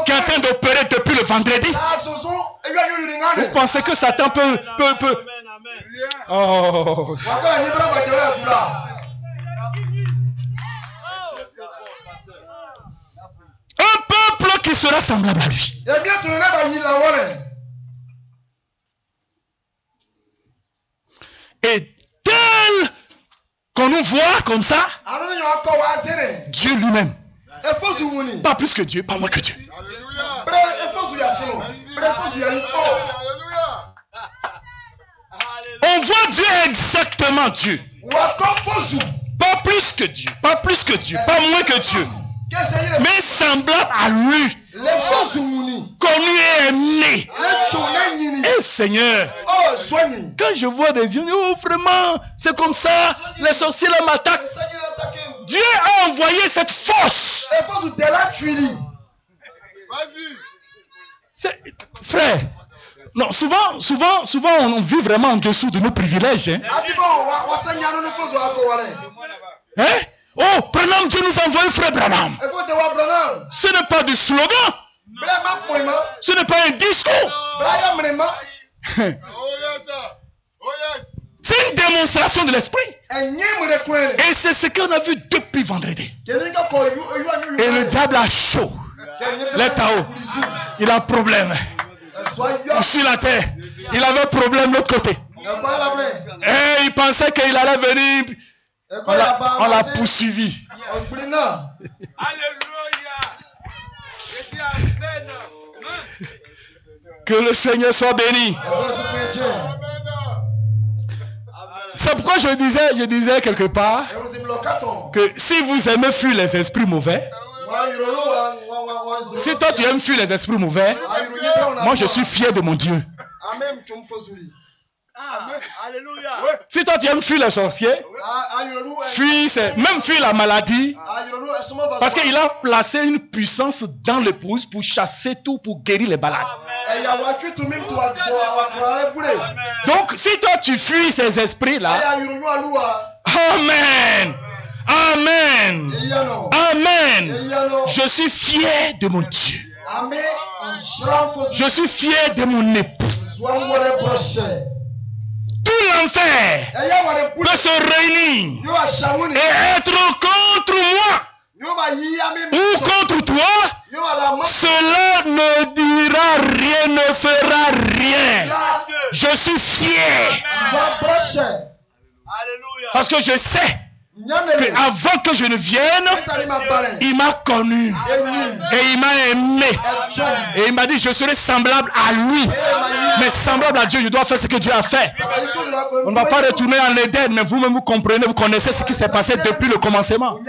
qui est en train d'opérer depuis le vendredi. Vous pensez que Satan peut... Oh. Un peuple qui sera semblable à lui. Et tel qu'on nous voit comme ça, Dieu lui-même. Pas plus que Dieu, pas moins que Dieu. On voit Dieu exactement Dieu. Pas plus que Dieu, pas plus que Dieu, pas moins que Dieu. Mais semblable à lui. Connu et aimé. Et Seigneur, quand je vois des yeux, oh vraiment, c'est comme ça, les sorciers là m'attaquent. Dieu a envoyé cette force. Frère, non, souvent on vit vraiment en dessous de nos privilèges. Hein? Oh, Branham, Dieu nous a envoyé frère Branham. Ce n'est pas du slogan. Ce n'est pas un discours. C'est une démonstration de l'esprit. Et c'est ce qu'on a vu depuis vendredi. Et le diable a chaud. Les Tao. Il a un problème. Sur la terre. Il avait un problème de l'autre côté. Et il pensait qu'il allait venir. On l'a poursuivi. Alléluia. Que le Seigneur soit béni. C'est pourquoi je disais quelque part que si vous aimez fuir les esprits mauvais, si toi tu aimes fuir les esprits mauvais, moi je suis fier de mon Dieu. Alléluia. Si toi tu aimes fuir les sorciers, même fuir la maladie, parce qu'il a placé une puissance dans l'épouse pour chasser tout, pour guérir les malades. Donc si toi tu fuis ces esprits-là, Amen. Amen. Amen. Je suis fier de mon Dieu. Je suis fier de mon époux. Tout l'enfer peut se réunir et être contre moi ou contre toi. Cela ne dira rien, ne fera rien. Je suis fier. Parce que je sais qu'avant que je ne vienne, il m'a connu et il m'a aimé et il m'a dit je serai semblable à lui, mais semblable à Dieu je dois faire ce que Dieu a fait. On ne va pas retourner en Éden, mais vous-même vous comprenez, vous connaissez ce qui s'est passé depuis le commencement, et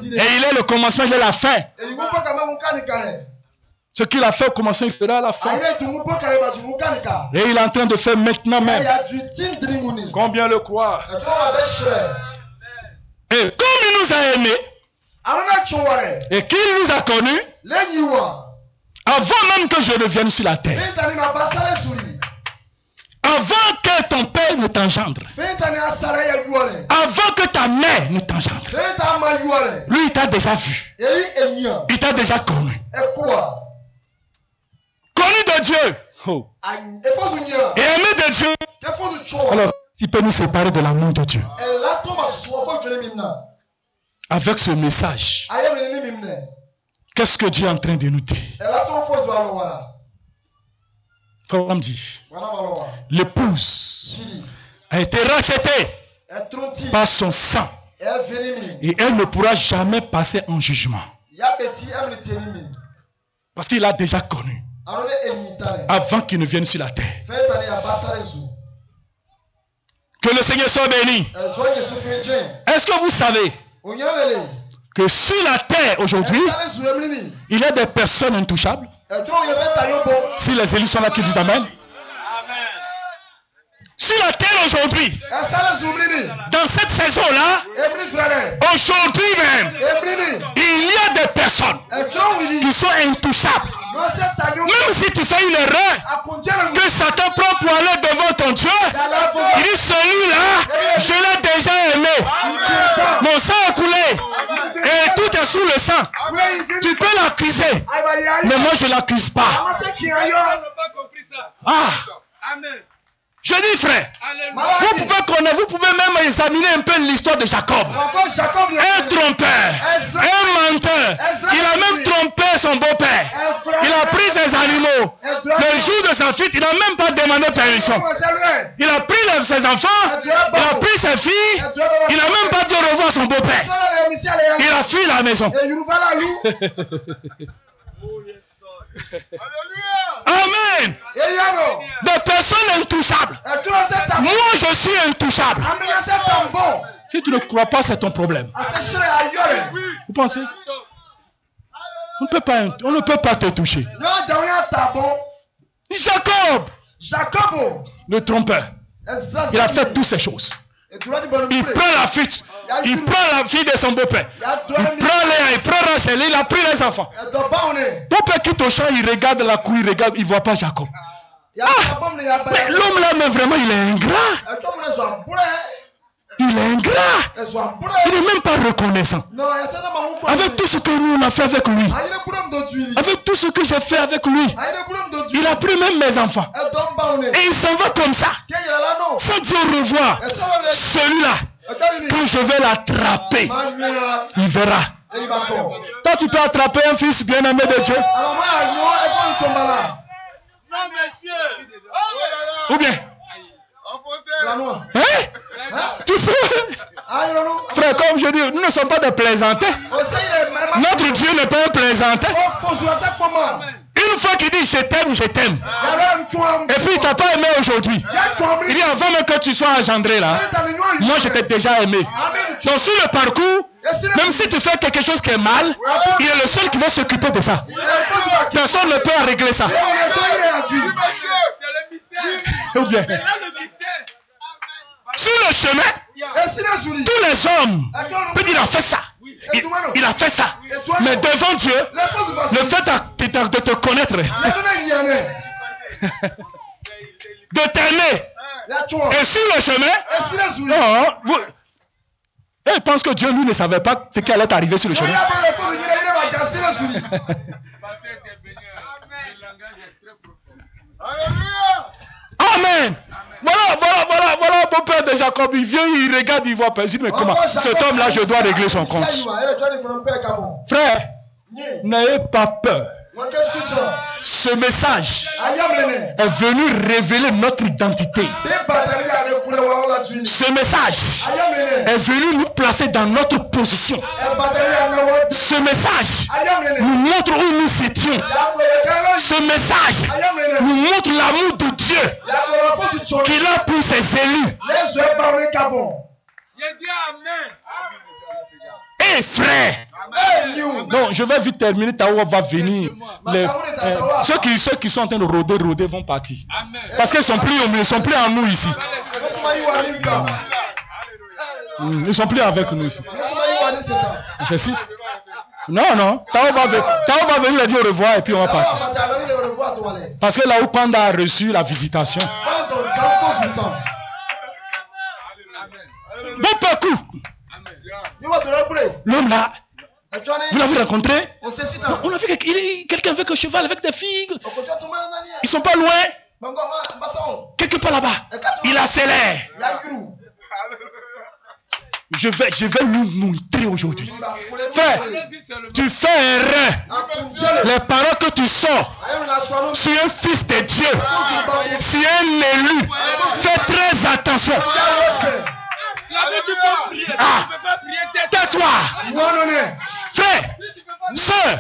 il est le commencement, il est la fin. Ce qu'il a fait au commencement, il fera à la fin. Et il est en train de faire maintenant même. Combien le croient? Et comme il nous a aimés et qu'il nous a connus avant même que je ne vienne sur la terre, avant que ton père ne t'engendre, avant que ta mère ne t'engendre, lui il t'a déjà vu, il t'a déjà connu, connu de Dieu, et aimé de Dieu. Alors s'il peut nous séparer de l'amour de Dieu avec ce message, qu'est-ce que Dieu est en train de nous dire? Frère dit, l'épouse a été rachetée par son sang et elle ne pourra jamais passer en jugement parce qu'il a déjà connu avant qu'il ne vienne sur la terre. Que le Seigneur soit béni. Est-ce que vous savez que sur la terre aujourd'hui, il y a des personnes intouchables? Si les élus sont là, qui disent Amen. Sur la terre aujourd'hui, dans cette saison-là, aujourd'hui même, il y a des personnes qui sont intouchables. Même si tu fais une erreur, que Satan prend pour aller devant ton Dieu, il dit celui-là, je l'ai déjà aimé. Mon sang a coulé et tout est sous le sang. Tu peux l'accuser, mais moi je ne l'accuse pas. Ah. Amen. Je dis frère, vous pouvez connaître, vous pouvez même examiner un peu l'histoire de Jacob. Un trompeur, un menteur. Il a même trompé son beau-père. Il a pris ses animaux. Le jour de sa fuite, il n'a même pas demandé permission. Il a pris ses enfants, il a pris ses filles, il n'a même pas dit au revoir à son beau-père. Il a fui la maison. Amen. Des personnes intouchables. Moi je suis intouchable. Si tu ne crois pas, c'est ton problème. Vous pensez? On ne peut pas te toucher. Jacob, le trompeur, il a fait toutes ces choses. Il prend la fuite. Il prend la fille de son beau-père. Il prend Léa, il prend Rachel, il a pris les enfants. Ton père quitte au champ, il regarde la cour, il regarde, il ne voit pas Jacob. Ah, mais l'homme là, mais vraiment, il est ingrat. Il est ingrat. Il n'est même pas reconnaissant. Avec tout ce que nous on a fait avec lui. Avec tout ce que j'ai fait avec lui. Il a pris même mes enfants. Et il s'en va comme ça. Sans dire au revoir. Celui-là, quand je vais l'attraper, il verra. Toi, tu peux attraper un fils bien-aimé de Dieu. Non, monsieur. Ou bien? Hein? Tu peux? Frère, comme je dis, nous ne sommes pas des plaisantés. Notre Dieu n'est pas un plaisantin. Une fois qu'il dit je t'aime, je t'aime. Et puis il t'a pas aimé aujourd'hui. Il dit avant même que tu sois engendré là, moi je t'ai déjà aimé. Donc sur le parcours, même si tu fais quelque chose qui est mal, il est le seul qui va s'occuper de ça. Personne ne peut régler ça. C'est le mystère. Ou bien? C'est là le mystère. Sur le chemin, tous les hommes peuvent dire il a fait ça. Il a fait ça. Mais devant Dieu, le fait de te connaître, de t'aimer, et sur le chemin, non, il pense que Dieu, lui, ne savait pas ce qui allait arriver sur le chemin. Parce que tu es béni. Le langage est très profond. Amen. Voilà mon père de Jacob. Il vient, il regarde, il voit. Il dit, mais comment? Cet homme-là, je dois régler son compte. Frère, n'ayez pas peur. Ce message est venu révéler notre identité. Ce message est venu nous placer dans notre position. Ce message nous montre où nous étions. Ce message nous montre l'amour de Dieu qu'il a pour ses élus. J'ai dit Amen. Hé frère, non, je vais vite terminer. Tawa va venir. Ceux qui sont en train de rôder vont partir. Parce qu'ils ne sont plus en nous ici. Ils ne sont plus avec nous ici. C'est si. Non. Tawa va venir leur dire au revoir et puis on va partir. Parce que là où Panda a reçu la visitation. Bon parcours. L'homme là, vous l'avez rencontré? On a vu quelqu'un avec un cheval, avec des figues. Ils sont pas loin. Quelque part là-bas. Il accélère. Je vais lui montrer aujourd'hui. Frère, tu fais erreur. Les paroles que tu sors sur un fils de Dieu, sur un élu, fais très attention. Tais-toi. Frère, soeur,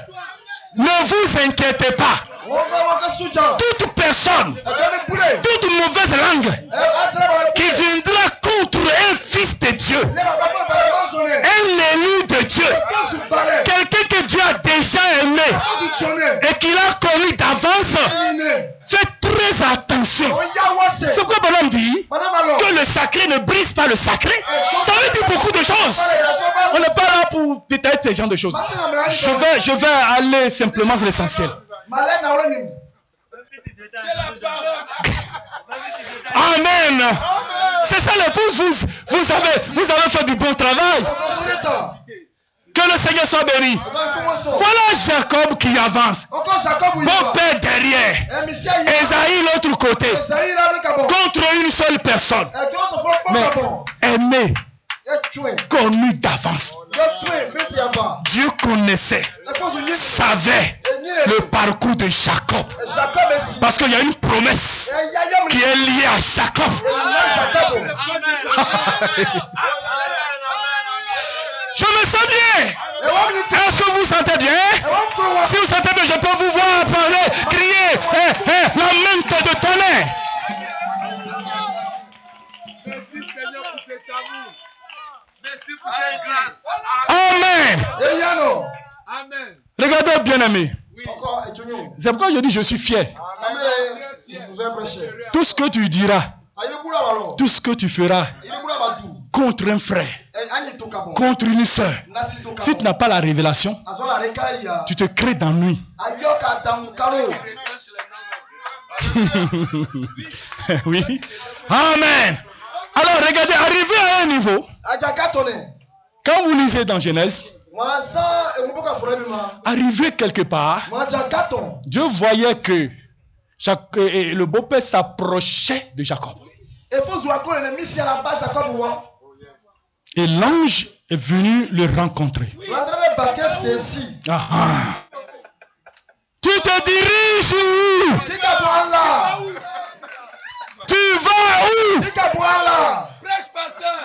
ne vous inquiétez pas. Toute personne, toute mauvaise langue qui viendra contre un fils de Dieu, un élu de Dieu, quelqu'un que Dieu a déjà aimé et qu'il a connu d'avance, faites très attention. C'est quoi bonhomme dit? Que le sacré ne brise pas le sacré. Ça veut dire beaucoup de choses. On n'est pas là pour détailler ces genres de choses. Je vais aller simplement sur l'essentiel. Amen. C'est ça l'épouse. Vous avez fait du bon travail. Que le Seigneur soit béni. Voilà Jacob qui avance. Bon père derrière. Esaïe l'autre côté. Contre une seule personne. Mais aimé. Connu d'avance. Dieu connaissait, savait le parcours de Jacob. Parce qu'il y a une promesse qui est liée à Jacob. Je me sens bien. Est-ce que vous sentez bien? Si vous sentez bien, je peux vous voir parler, crier, la main de tonnerre. Merci Seigneur pour cet amour. Merci pour cette grâce. Amen. Amen. Regardez bien aimé. Oui. C'est pourquoi je dis je suis fier. Tout ce que tu diras, tout ce que tu feras contre un frère, contre une soeur, si tu n'as pas la révélation, tu te crées d'ennui. Oui. Amen. Alors regardez, arrivé à un niveau, quand vous lisez dans Genèse, arrivé quelque part, Dieu voyait que le beau-père s'approchait de Jacob. Et l'ange est venu le rencontrer. Tu te diriges où? Tu vas où? Prêche, pasteur.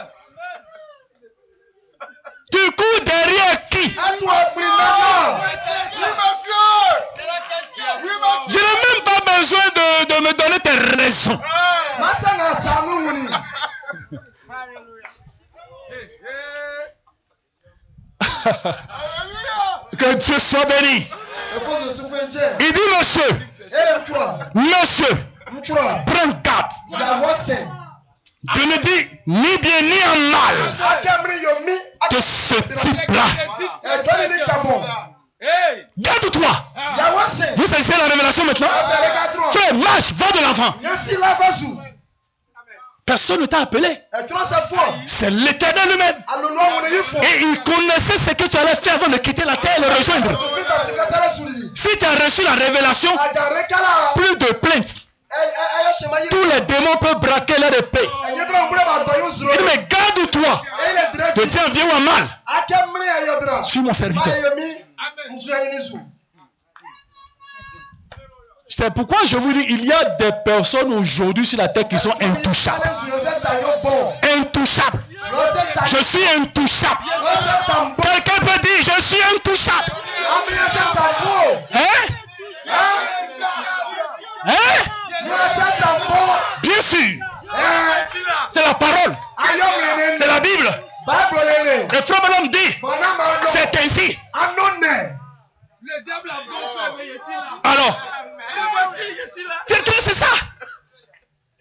Tu cours derrière qui? Je n'ai même pas besoin de me donner tes raisons. Que Dieu soit béni. Il dit, monsieur, prends garde de ne dire ni bien ni en mal de ce type-là. Garde-toi. Vous saisissez la révélation maintenant? Fais, marche, va de l'avant. Personne ne t'a appelé. C'est l'Éternel lui-même. Et il connaissait ce que tu allais faire avant de quitter la terre et le rejoindre. Si tu as reçu la révélation, plus de plaintes. Tous les démons peuvent braquer leur épée. Il dit, mais garde-toi de dire en bien ou en mal. Suis mon serviteur. C'est pourquoi je vous dis, il y a des personnes aujourd'hui sur la terre qui sont intouchables. Intouchables. Je suis intouchable. Quelqu'un peut dire, je suis intouchable. Bien sûr. C'est la parole. C'est la Bible. Le frère Branham dit, c'est ainsi. Le diable a bon fait, ici là. Alors, c'est ça.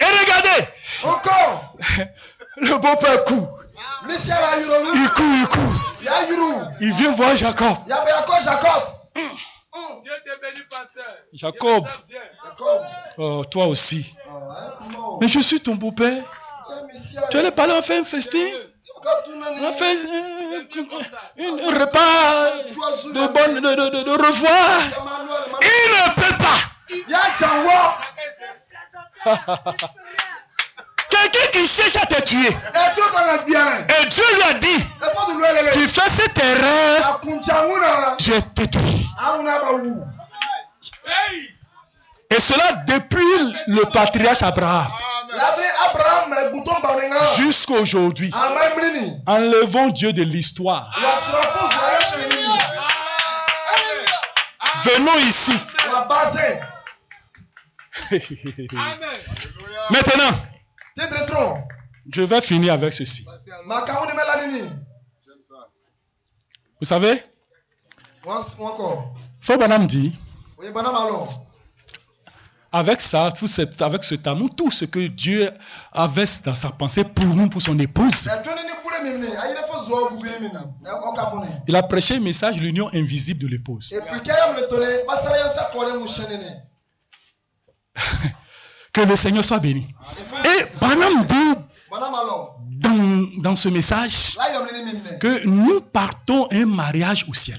Et regardez. Le beau-père court. Il court. Il vient voir Jacob. Dieu te bénit, pasteur. Jacob. Oh, toi aussi. Mais je suis ton beau-père. Tu allais parler, on fait un festin. On a fait un repas de revoir. Il ne peut pas. Quelqu'un qui cherche à te tuer. Et Dieu lui a dit, tu fais cette erreur, tu es détruit. Et cela depuis le patriarche Abraham. Jusqu'à aujourd'hui. Enlevons Dieu de l'histoire. Venons ici. Maintenant, je vais finir avec ceci. Vous savez, Frère Branham dit, avec ça, avec cet amour, tout ce que Dieu avait dans sa pensée pour nous, pour son épouse, il a prêché le message de l'union invisible de l'épouse. Que le Seigneur soit béni. Et Branham dit dans ce message que nous partons un mariage au ciel.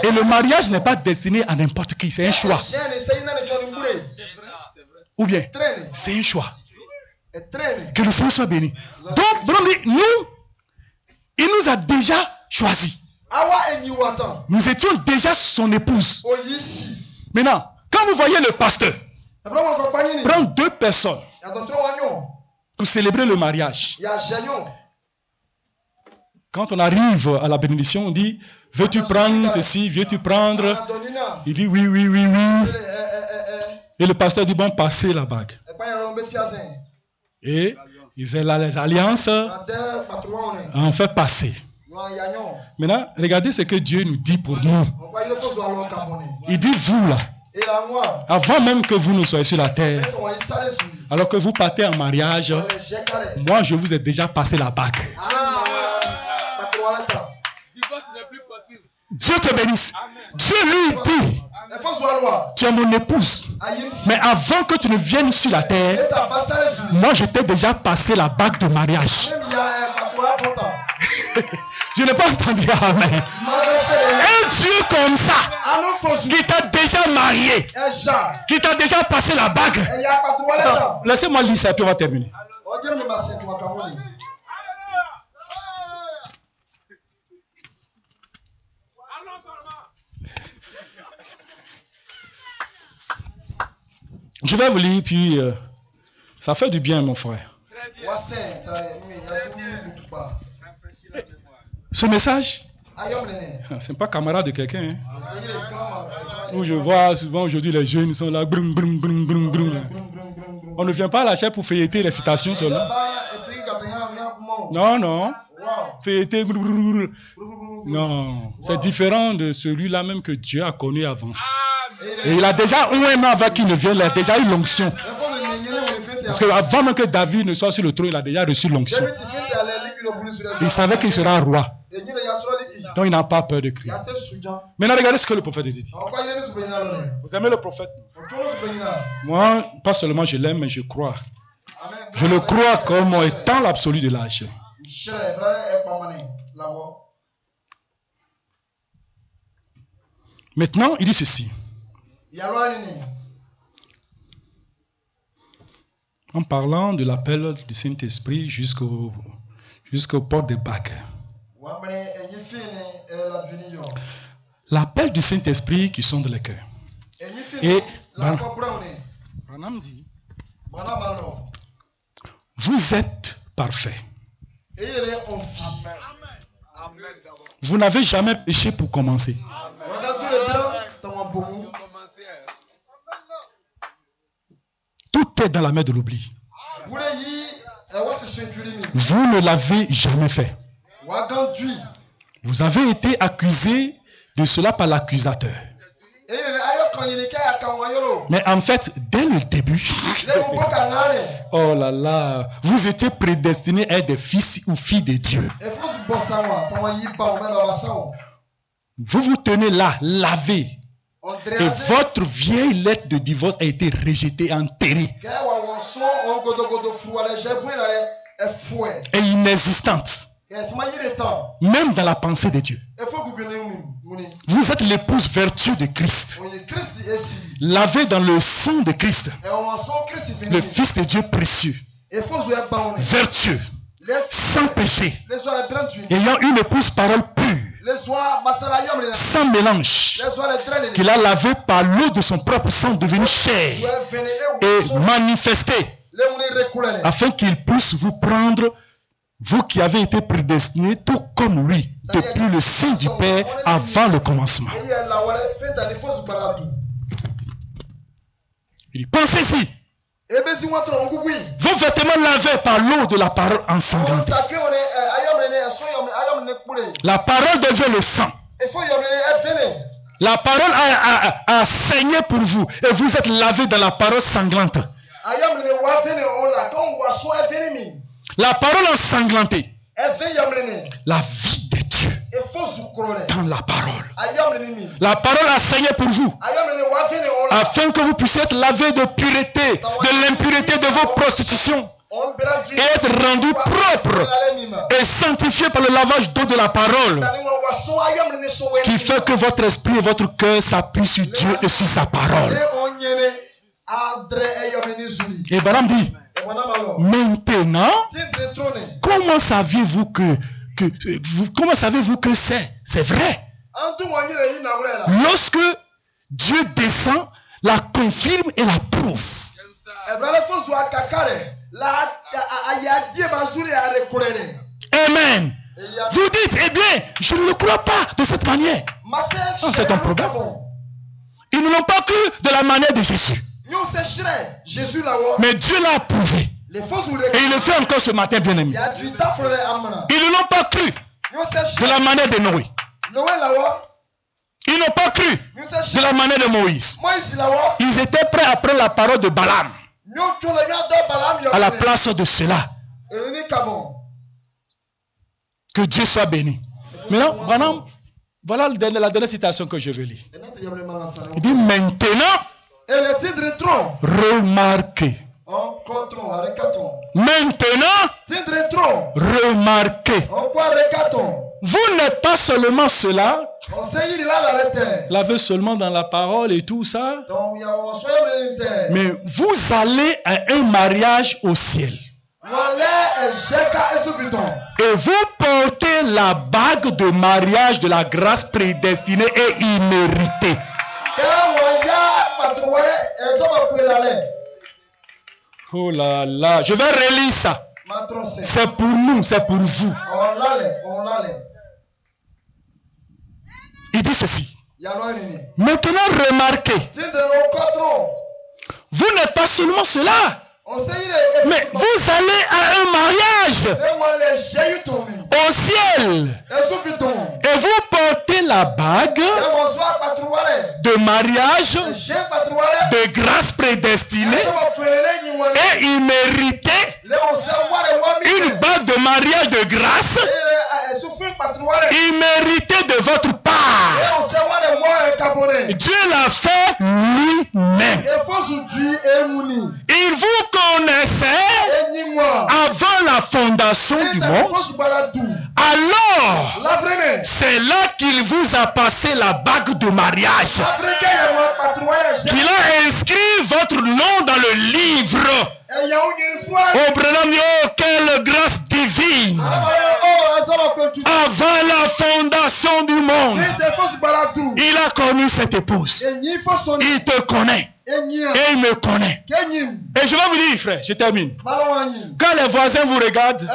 Et le mariage n'est pas destiné à n'importe qui, c'est un choix. Ou bien, c'est un choix. Que le Seigneur soit béni. Donc, Branham dit, il nous a déjà choisis. Nous étions déjà son épouse. Maintenant, quand vous voyez le pasteur prendre 2 personnes pour célébrer le mariage, quand on arrive à la bénédiction, on dit, veux-tu prendre ceci, veux-tu prendre? Il dit oui. Et le pasteur dit, bon, passez la bague. Et ils ont les alliances, on fait passer. Maintenant, regardez ce que Dieu nous dit pour nous. Il dit, vous là, avant même que vous ne soyez sur la terre, alors que vous partez en mariage, moi je vous ai déjà passé la bague. Dieu te bénisse. Dieu lui dit, tu es mon épouse. Mais avant que tu ne viennes sur la terre, moi je t'ai déjà passé la bague de mariage. Je n'ai pas entendu amen. Un Dieu comme ça, qui t'a déjà marié, qui t'a déjà passé la bague. Laissez-moi lire ça et puis on va terminer. Je vais vous lire, puis ça fait du bien, mon frère. Ce message, c'est pas camarade de quelqu'un. Hein. Où je vois souvent aujourd'hui les jeunes sont là. Brum, brum, brum, brum, brum, là. On ne vient pas à la chaire pour feuilleter les citations seulement. Non, non. Feuilleter. Non. C'est différent de celui-là même que Dieu a connu avance. Et il a déjà, un an avant qu'il ne vienne, il a déjà eu l'onction. Parce qu'avant même que David ne soit sur le trône, il a déjà reçu l'onction. Il savait qu'il sera roi. Donc il n'a pas peur de crier. Maintenant, regardez ce que le prophète dit. Vous aimez le prophète? Moi, pas seulement je l'aime, mais je crois. Je le crois comme étant l'absolu de l'âge. Maintenant, il dit ceci. En parlant de l'appel du Saint-Esprit jusqu'aux portes des bagues. L'appel du Saint-Esprit qui sonde les cœurs. Et Branham dit, vous êtes parfaits. Vous n'avez jamais péché pour commencer. Tout est dans la main de l'oubli. Vous ne l'avez jamais fait. Vous avez été accusé de cela par l'accusateur. Mais en fait, dès le début, oh là là, vous étiez prédestinés à être des fils ou filles de Dieu. Vous vous tenez là, lavé. Et votre vieille lettre de divorce a été rejetée, enterrée. Et inexistante. Même dans la pensée de Dieu. Vous êtes l'épouse vertueuse de Christ. Lavé dans le sang de Christ. Le Fils de Dieu précieux. Vertueux. Sans péché. Ayant une épouse parole pure. Sans mélange, qu'il a lavé par l'eau de son propre sang devenu chair et manifesté, afin qu'il puisse vous prendre, vous qui avez été prédestinés, tout comme lui, depuis le sein du Père, avant le commencement. Il pensez-y. Vos vêtements lavés par l'eau de la parole ensanglantée. La parole devient le sang. La parole a saigné pour vous et vous êtes lavé dans la parole sanglante. La parole ensanglantée. La vie de Dieu dans la parole. La parole a saigné pour vous afin que vous puissiez être lavé de pureté, de l'impureté de vos prostitutions. Et être rendu propre et sanctifié par le lavage d'eau de la parole, qui fait que votre esprit et votre cœur s'appuient sur Dieu et sur sa parole. Et Branham dit, maintenant, comment saviez-vous que c'est vrai? Lorsque Dieu descend, la confirme et la prouve. Amen. Vous dites, eh bien, je ne le crois pas de cette manière. C'est un problème. Ils ne l'ont pas cru de la manière de Jésus. Mais Dieu l'a approuvé. Et il le fait encore ce matin, bien aimé. Ils ne l'ont pas cru de la manière de Noé. Ils n'ont pas cru de la manière de Moïse. Ils étaient prêts à prendre la parole de Balaam à la place de cela. Que Dieu soit béni. Maintenant, voilà la dernière citation que je vais lire. Il dit maintenant, remarquez. Maintenant, remarquez. Vous n'êtes pas seulement cela, lavez seulement dans la parole et tout ça, mais vous allez à un mariage au ciel. Et vous portez la bague de mariage de la grâce prédestinée et imméritée. Oh là là, je vais relire ça. C'est pour nous, c'est pour vous. Il dit ceci. Maintenant, remarquez. Vous n'êtes pas seulement cela, mais vous allez à un mariage au ciel et vous portez la bague de mariage de grâce prédestinée et il méritait une bague de mariage de grâce. Il méritait de votre part. Dieu l'a fait lui-même. Il vous connaissait avant la fondation du monde. Alors, c'est là qu'il vous a passé la bague de mariage. Qu'il a inscrit votre nom dans le livre. Oh, Branham, oh, quelle grâce divine! Avant la fondation du monde, il a connu cette épouse. Il te connaît. Et il me connaît. Et je vais vous dire, frère, je termine. Quand les voisins vous regardent,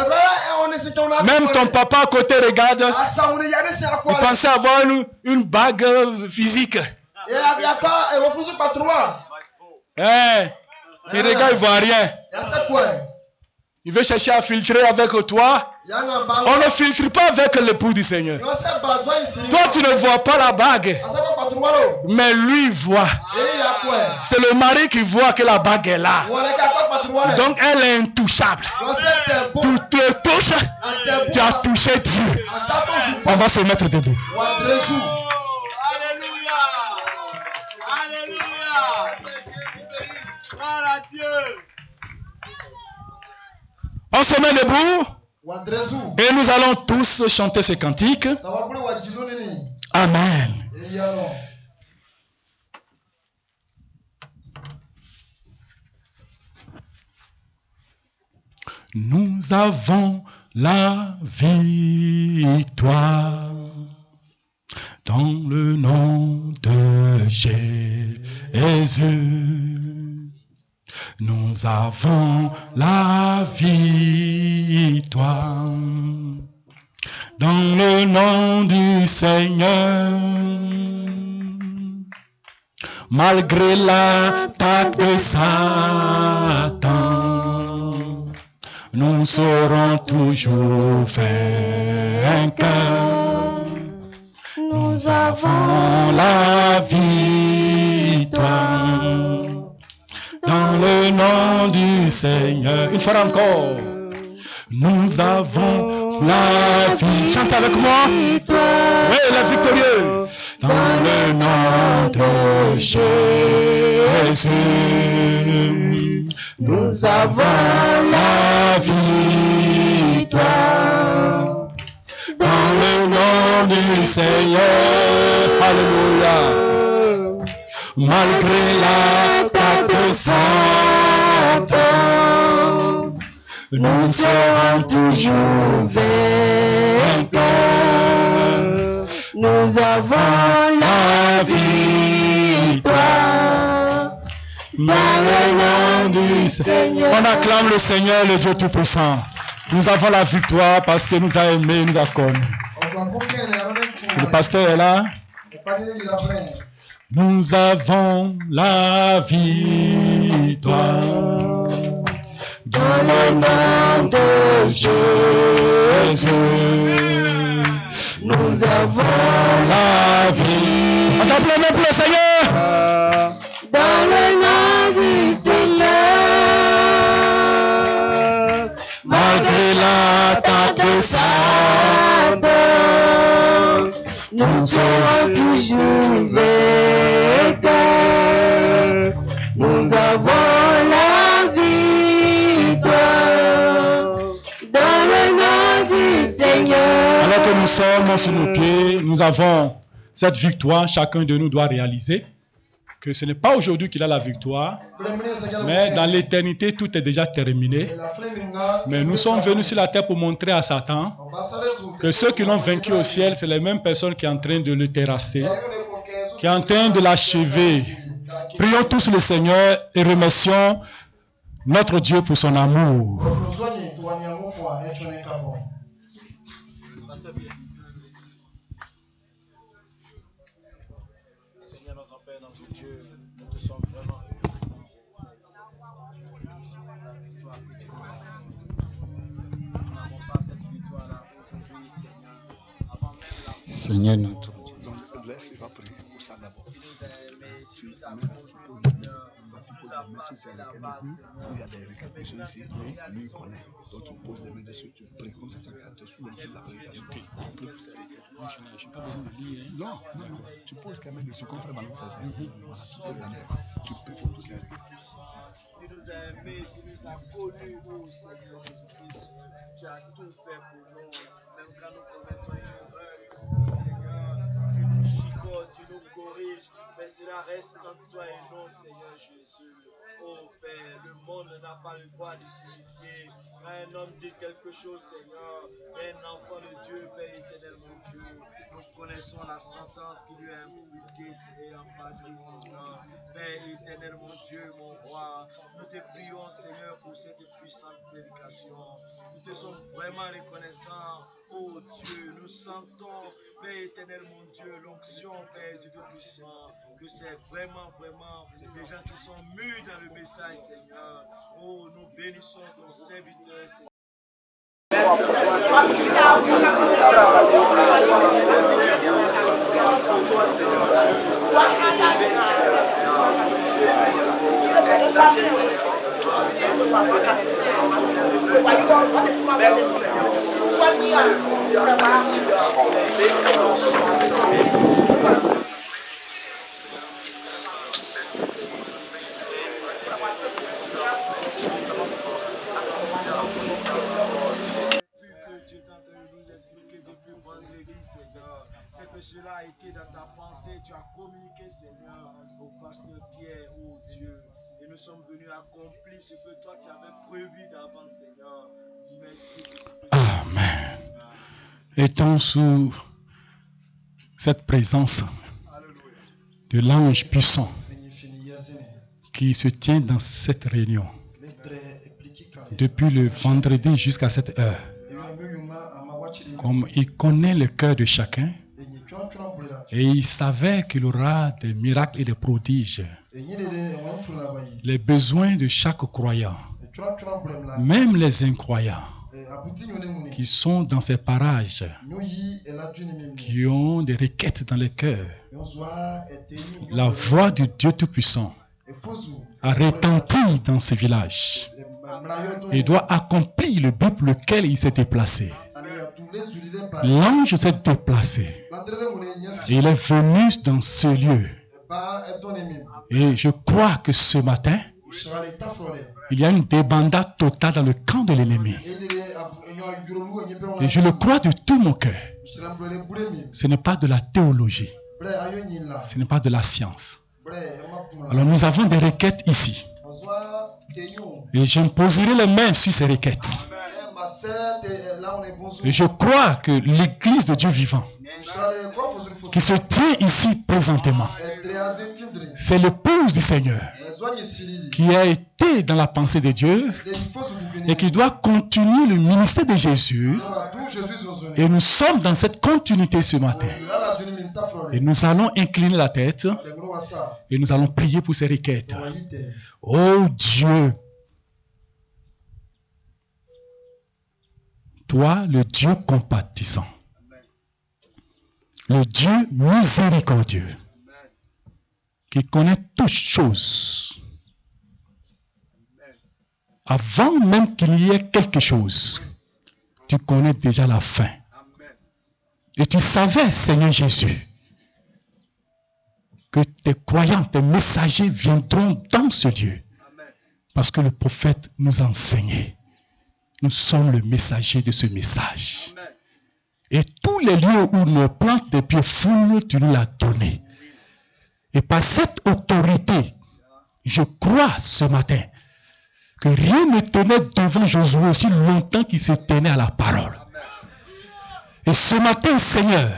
même ton papa à côté regarde, il pensait avoir une bague physique. Il regarde, il ne voit rien. Il veut chercher à filtrer avec toi. On ne filtre pas avec l'époux du Seigneur. Toi, tu ne vois pas la bague. Mais lui voit. C'est le mari qui voit que la bague est là. Donc, elle est intouchable. Tu te touches, tu as touché Dieu. On va se mettre debout. On se met debout et nous allons tous chanter ce cantique. Amen. Nous avons la victoire dans le nom de Jésus. Nous avons la victoire dans le nom du Seigneur. Malgré l'attaque de Satan, nous serons toujours vainqueurs. Nous avons la victoire dans le nom du Seigneur. Une fois encore. Nous avons la vie. Chante avec moi. Oui, la victorieux. Dans le nom de Jésus. Nous avons la victoire. Dans le nom du Seigneur. Alléluia. Malgré l'attaque de Satan, nous serons toujours vainqueurs. Nous avons la victoire dans le nom du Seigneur. On acclame le Seigneur, le Dieu Tout-Puissant. Nous avons la victoire parce que nous a aimés, nous a connus. Le pasteur est là. Nous avons la victoire dans le nom de Jésus. Nous avons la vie. On t'appelle même pour le Seigneur. Dans le nom du Seigneur. Malgré l'attaque de Satan, nous serons toujours vainqueurs. Nous avons la victoire dans le nom du Seigneur. Alors que nous sommes sur nos pieds, nous avons cette victoire. Chacun de nous doit réaliser que ce n'est pas aujourd'hui qu'il a la victoire, mais dans l'éternité, tout est déjà terminé. Mais nous sommes venus sur la terre pour montrer à Satan que ceux qui l'ont vaincu au ciel, c'est les mêmes personnes qui sont en train de le terrasser, qui sont en train de l'achever, Prions tous le Seigneur et remercions notre Dieu pour son amour. Seigneur notre Père, notre Dieu, nous te sommes vraiment Seigneur notre Dieu. Donc laisse, il va prier pour ça d'abord. Tu poses les mains sur ses requêtes. Il y a des requêtes ici, lui il connaît. Donc tu poses les mains dessus, tu pries comme ça, tu es sous l'onction de la prédication. Tu pries pour ces requêtes. Je n'ai pas besoin de lire. Non. Tu poses les mains dessus comme frère Malon faisait. Voilà, tu poses la main. Tu pries pour toutes les requêtes. Tu nous as aimés, tu nous as connus, oh Seigneur Jésus-Christ. Tu as tout fait pour nous, même quand nous commettons une erreur, Seigneur, tu nous chicotes, tu nous corriges, mais cela reste entre toi et nous, Seigneur Jésus. Oh Père, le monde n'a pas le droit de s'initier. Quand un homme dit quelque chose, Seigneur, un enfant de Dieu, Père éternel, mon Dieu, nous connaissons la sentence qui lui est imputée et empathie, Seigneur. Père éternel, mon Dieu, mon roi, nous te prions, Seigneur, pour cette puissante prédication. Nous te sommes vraiment reconnaissants. Oh Dieu, nous sentons, Père éternel, mon Dieu, l'onction, Père du Tout-Puissant, que c'est vraiment des gens qui sont mûrs dans le message, Seigneur. Oh, nous bénissons ton serviteur, Seigneur. C'est que cela a été dans ta pensée, tu as communiqué, Seigneur, au pasteur Pierre, oh Dieu. Et nous sommes venus accomplir ce que toi tu avais prévu d'avance, Seigneur. Merci. Amen. Étant sous cette présence de l'ange puissant qui se tient dans cette réunion depuis le vendredi jusqu'à cette heure, comme il connaît le cœur de chacun et il savait qu'il y aura des miracles et des prodiges, les besoins de chaque croyant, même les incroyants qui sont dans ces parages, qui ont des requêtes dans les cœurs. La voix du Dieu Tout-Puissant a retenti dans ce village. Il doit accomplir le but pour lequel il s'est déplacé. L'ange s'est déplacé. Il est venu dans ce lieu. Et je crois que ce matin, il y a une débandade totale dans le camp de l'ennemi. Et je le crois de tout mon cœur. Ce n'est pas de la théologie. Ce n'est pas de la science. Alors nous avons des requêtes ici. Et j'imposerai les mains sur ces requêtes. Et je crois que l'Église de Dieu vivant, qui se tient ici présentement, c'est l'épouse du Seigneur, qui a été dans la pensée de Dieu et qui doit continuer le ministère de Jésus. Et nous sommes dans cette continuité ce matin. Et nous allons incliner la tête et nous allons prier pour ces requêtes. Oh Dieu, toi, le Dieu compatissant, le Dieu miséricordieux, qui connaît toutes choses, avant même qu'il y ait quelque chose, tu connais déjà la fin. Et tu savais, Seigneur Jésus, que tes croyants, tes messagers viendront dans ce lieu. Parce que le prophète nous a enseigné. Nous sommes le messager de ce message. Et tous les lieux où nos plantes des pieds foulent, tu nous l'as donné. Et par cette autorité, je crois ce matin que rien ne tenait devant Josué aussi longtemps qu'il se tenait à la parole. Et ce matin, Seigneur,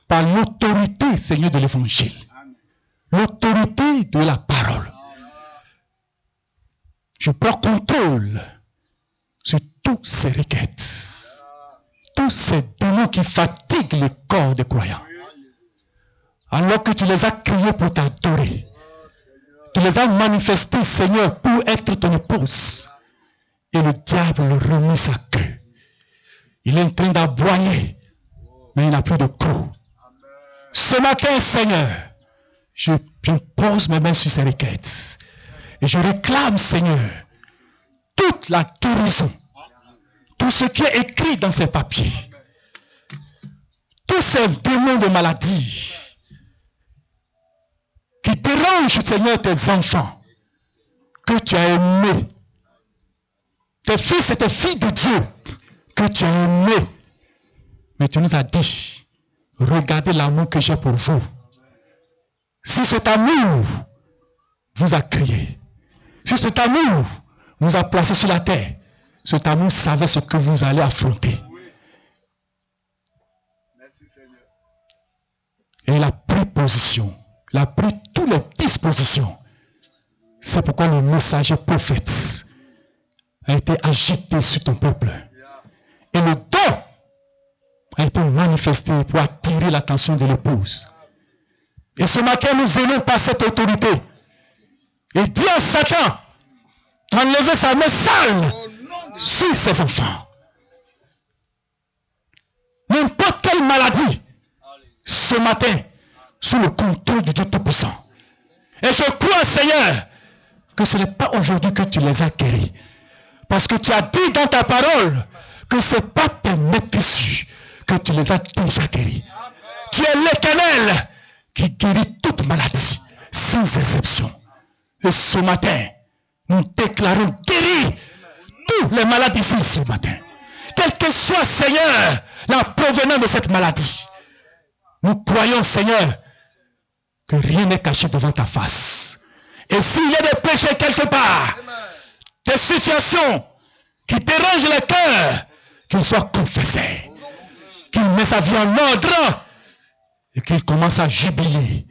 par l'autorité, Seigneur, de l'évangile, l'autorité de la parole, Je prends contrôle sur toutes ces requêtes, tous ces démons qui fatiguent le corps des croyants. Alors que tu les as créés pour t'adorer, tu les as manifestés, Seigneur, pour être ton épouse. Et le diable le remet sa queue. Il est en train d'aboyer, mais il n'a plus de crocs. Ce matin, Seigneur, je pose mes mains sur ces requêtes. Et je réclame, Seigneur, toute la guérison, tout ce qui est écrit dans ces papiers, tous ces démons de maladie qui dérangent, Seigneur, tes enfants que tu as aimés, tes fils et tes filles de Dieu que tu as aimés. Mais tu nous as dit, regardez l'amour que j'ai pour vous. Si cet amour vous a créé, si cet amour vous a placé sur la terre, cet amour savait ce que vous allez affronter. Et il a pris position, il a pris toutes les dispositions. C'est pourquoi le messager prophète a été agité sur ton peuple. Et le don a été manifesté pour attirer l'attention de l'épouse. Et ce matin, nous venons par cette autorité et dire à Satan d'enlever sa main sale sur ses enfants. N'importe quelle maladie, ce matin, sous le contrôle du Dieu Tout-Puissant. Et je crois, Seigneur, que ce n'est pas aujourd'hui que tu les as guéris. Parce que tu as dit dans ta parole que ce n'est pas tes méfissus que tu les as déjà guéris. Tu es l'Éternel qui guérit toute maladie, sans exception. Et ce matin, nous déclarons guérir toutes les maladies ici ce matin. Quelle que soit, Seigneur, la provenance de cette maladie. Nous croyons, Seigneur, que rien n'est caché devant ta face. Et s'il y a des péchés quelque part, des situations qui dérangent le cœur, qu'il soit confessé, qu'il met sa vie en ordre et qu'il commence à jubiler,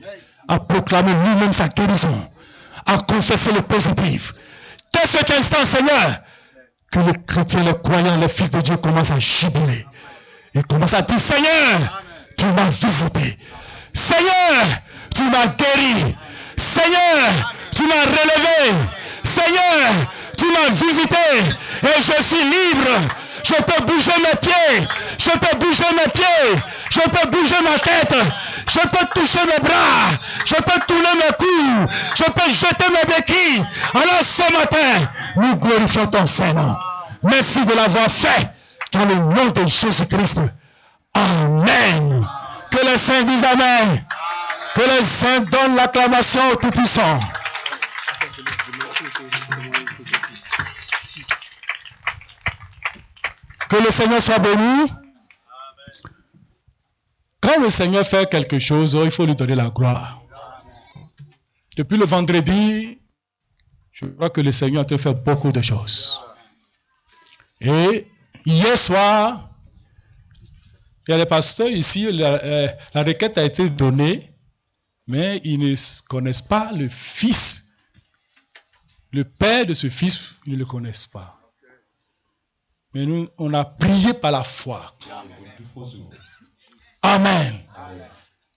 à proclamer lui-même sa guérison, à confesser le positif. Dès cet instant, Seigneur, que les chrétiens, les croyants, les fils de Dieu commencent à jubiler. Ils commencent à dire, Seigneur, tu m'as visité. Seigneur, tu m'as guéri. Seigneur, tu m'as relevé. Seigneur, tu m'as visité. Et je suis libre. Je peux bouger mes pieds. Je peux bouger mes pieds. Je peux bouger ma tête. Je peux toucher mes bras. Je peux tourner mes coups. Je peux jeter mes béquilles. Alors ce matin, nous glorifions ton Saint-Nom. Merci de l'avoir fait. Dans le nom de Jésus-Christ. Amen. Que les saints disent Amen. Que les saints donnent l'acclamation au Tout-Puissant. Que le Seigneur soit béni. Quand le Seigneur fait quelque chose, il faut lui donner la gloire. Depuis le vendredi, je crois que le Seigneur a en train de faire beaucoup de choses. Et hier soir, il y a des pasteurs ici, la requête a été donnée, mais ils ne connaissent pas le fils. Le père de ce fils, ils ne le connaissent pas. Mais nous, on a prié par la foi. Amen.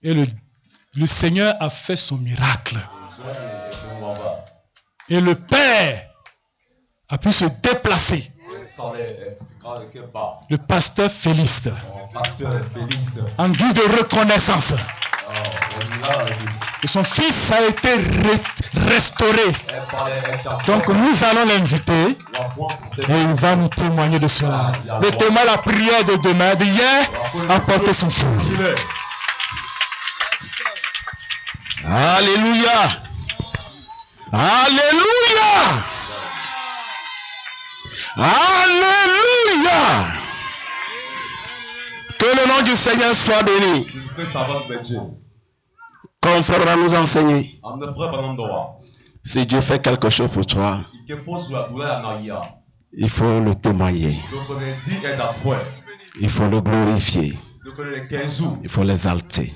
Et le Seigneur a fait son miracle. Et le père a pu se déplacer. Le pasteur Félix, en guise de reconnaissance. Et son fils a été restauré. Donc nous allons l'inviter et il va nous témoigner de cela. Le témoin, la prière de demain, d'hier, a porté son fruit. Alléluia. Alléluia. Alléluia. Que le nom du Seigneur soit béni. Comme frère va nous enseigner. Si Dieu fait quelque chose pour toi, il faut le témoigner. Il faut le glorifier. Il faut l'exalter.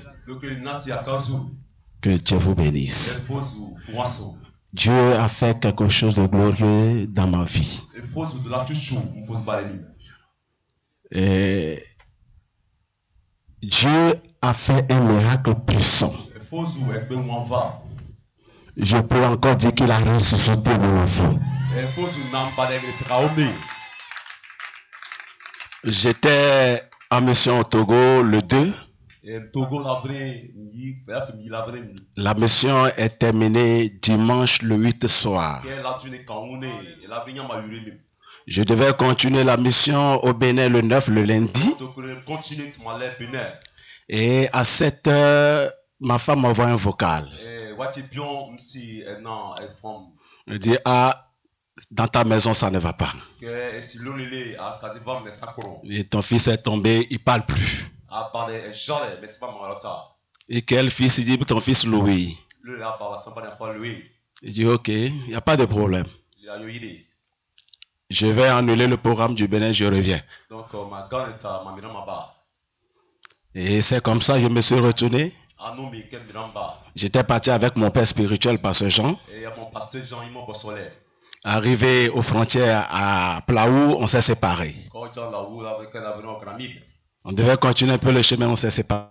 Que Dieu vous bénisse. Dieu a fait quelque chose de glorieux dans ma vie. Et Dieu a fait un miracle puissant. Je peux encore dire qu'il a ressuscité mon enfant. J'étais en mission au Togo le 2. La mission est terminée dimanche le 8 soir. Je devais continuer la mission au Bénin le 9 le lundi. Et à 7 heures, ma femme m'envoie un vocal. Elle dit, ah, dans ta maison, ça ne va pas. Et ton fils est tombé, il ne parle plus. Et quel fils? Il dit, ton fils Louis. Il dit, ok, il n'y a pas de problème. Je vais annuler le programme du Bénin, je reviens. Et c'est comme ça que je me suis retourné. J'étais parti avec mon père spirituel, pasteur Jean. Arrivé aux frontières à Plaou, on s'est séparés. On devait continuer un peu le chemin, on s'est séparés.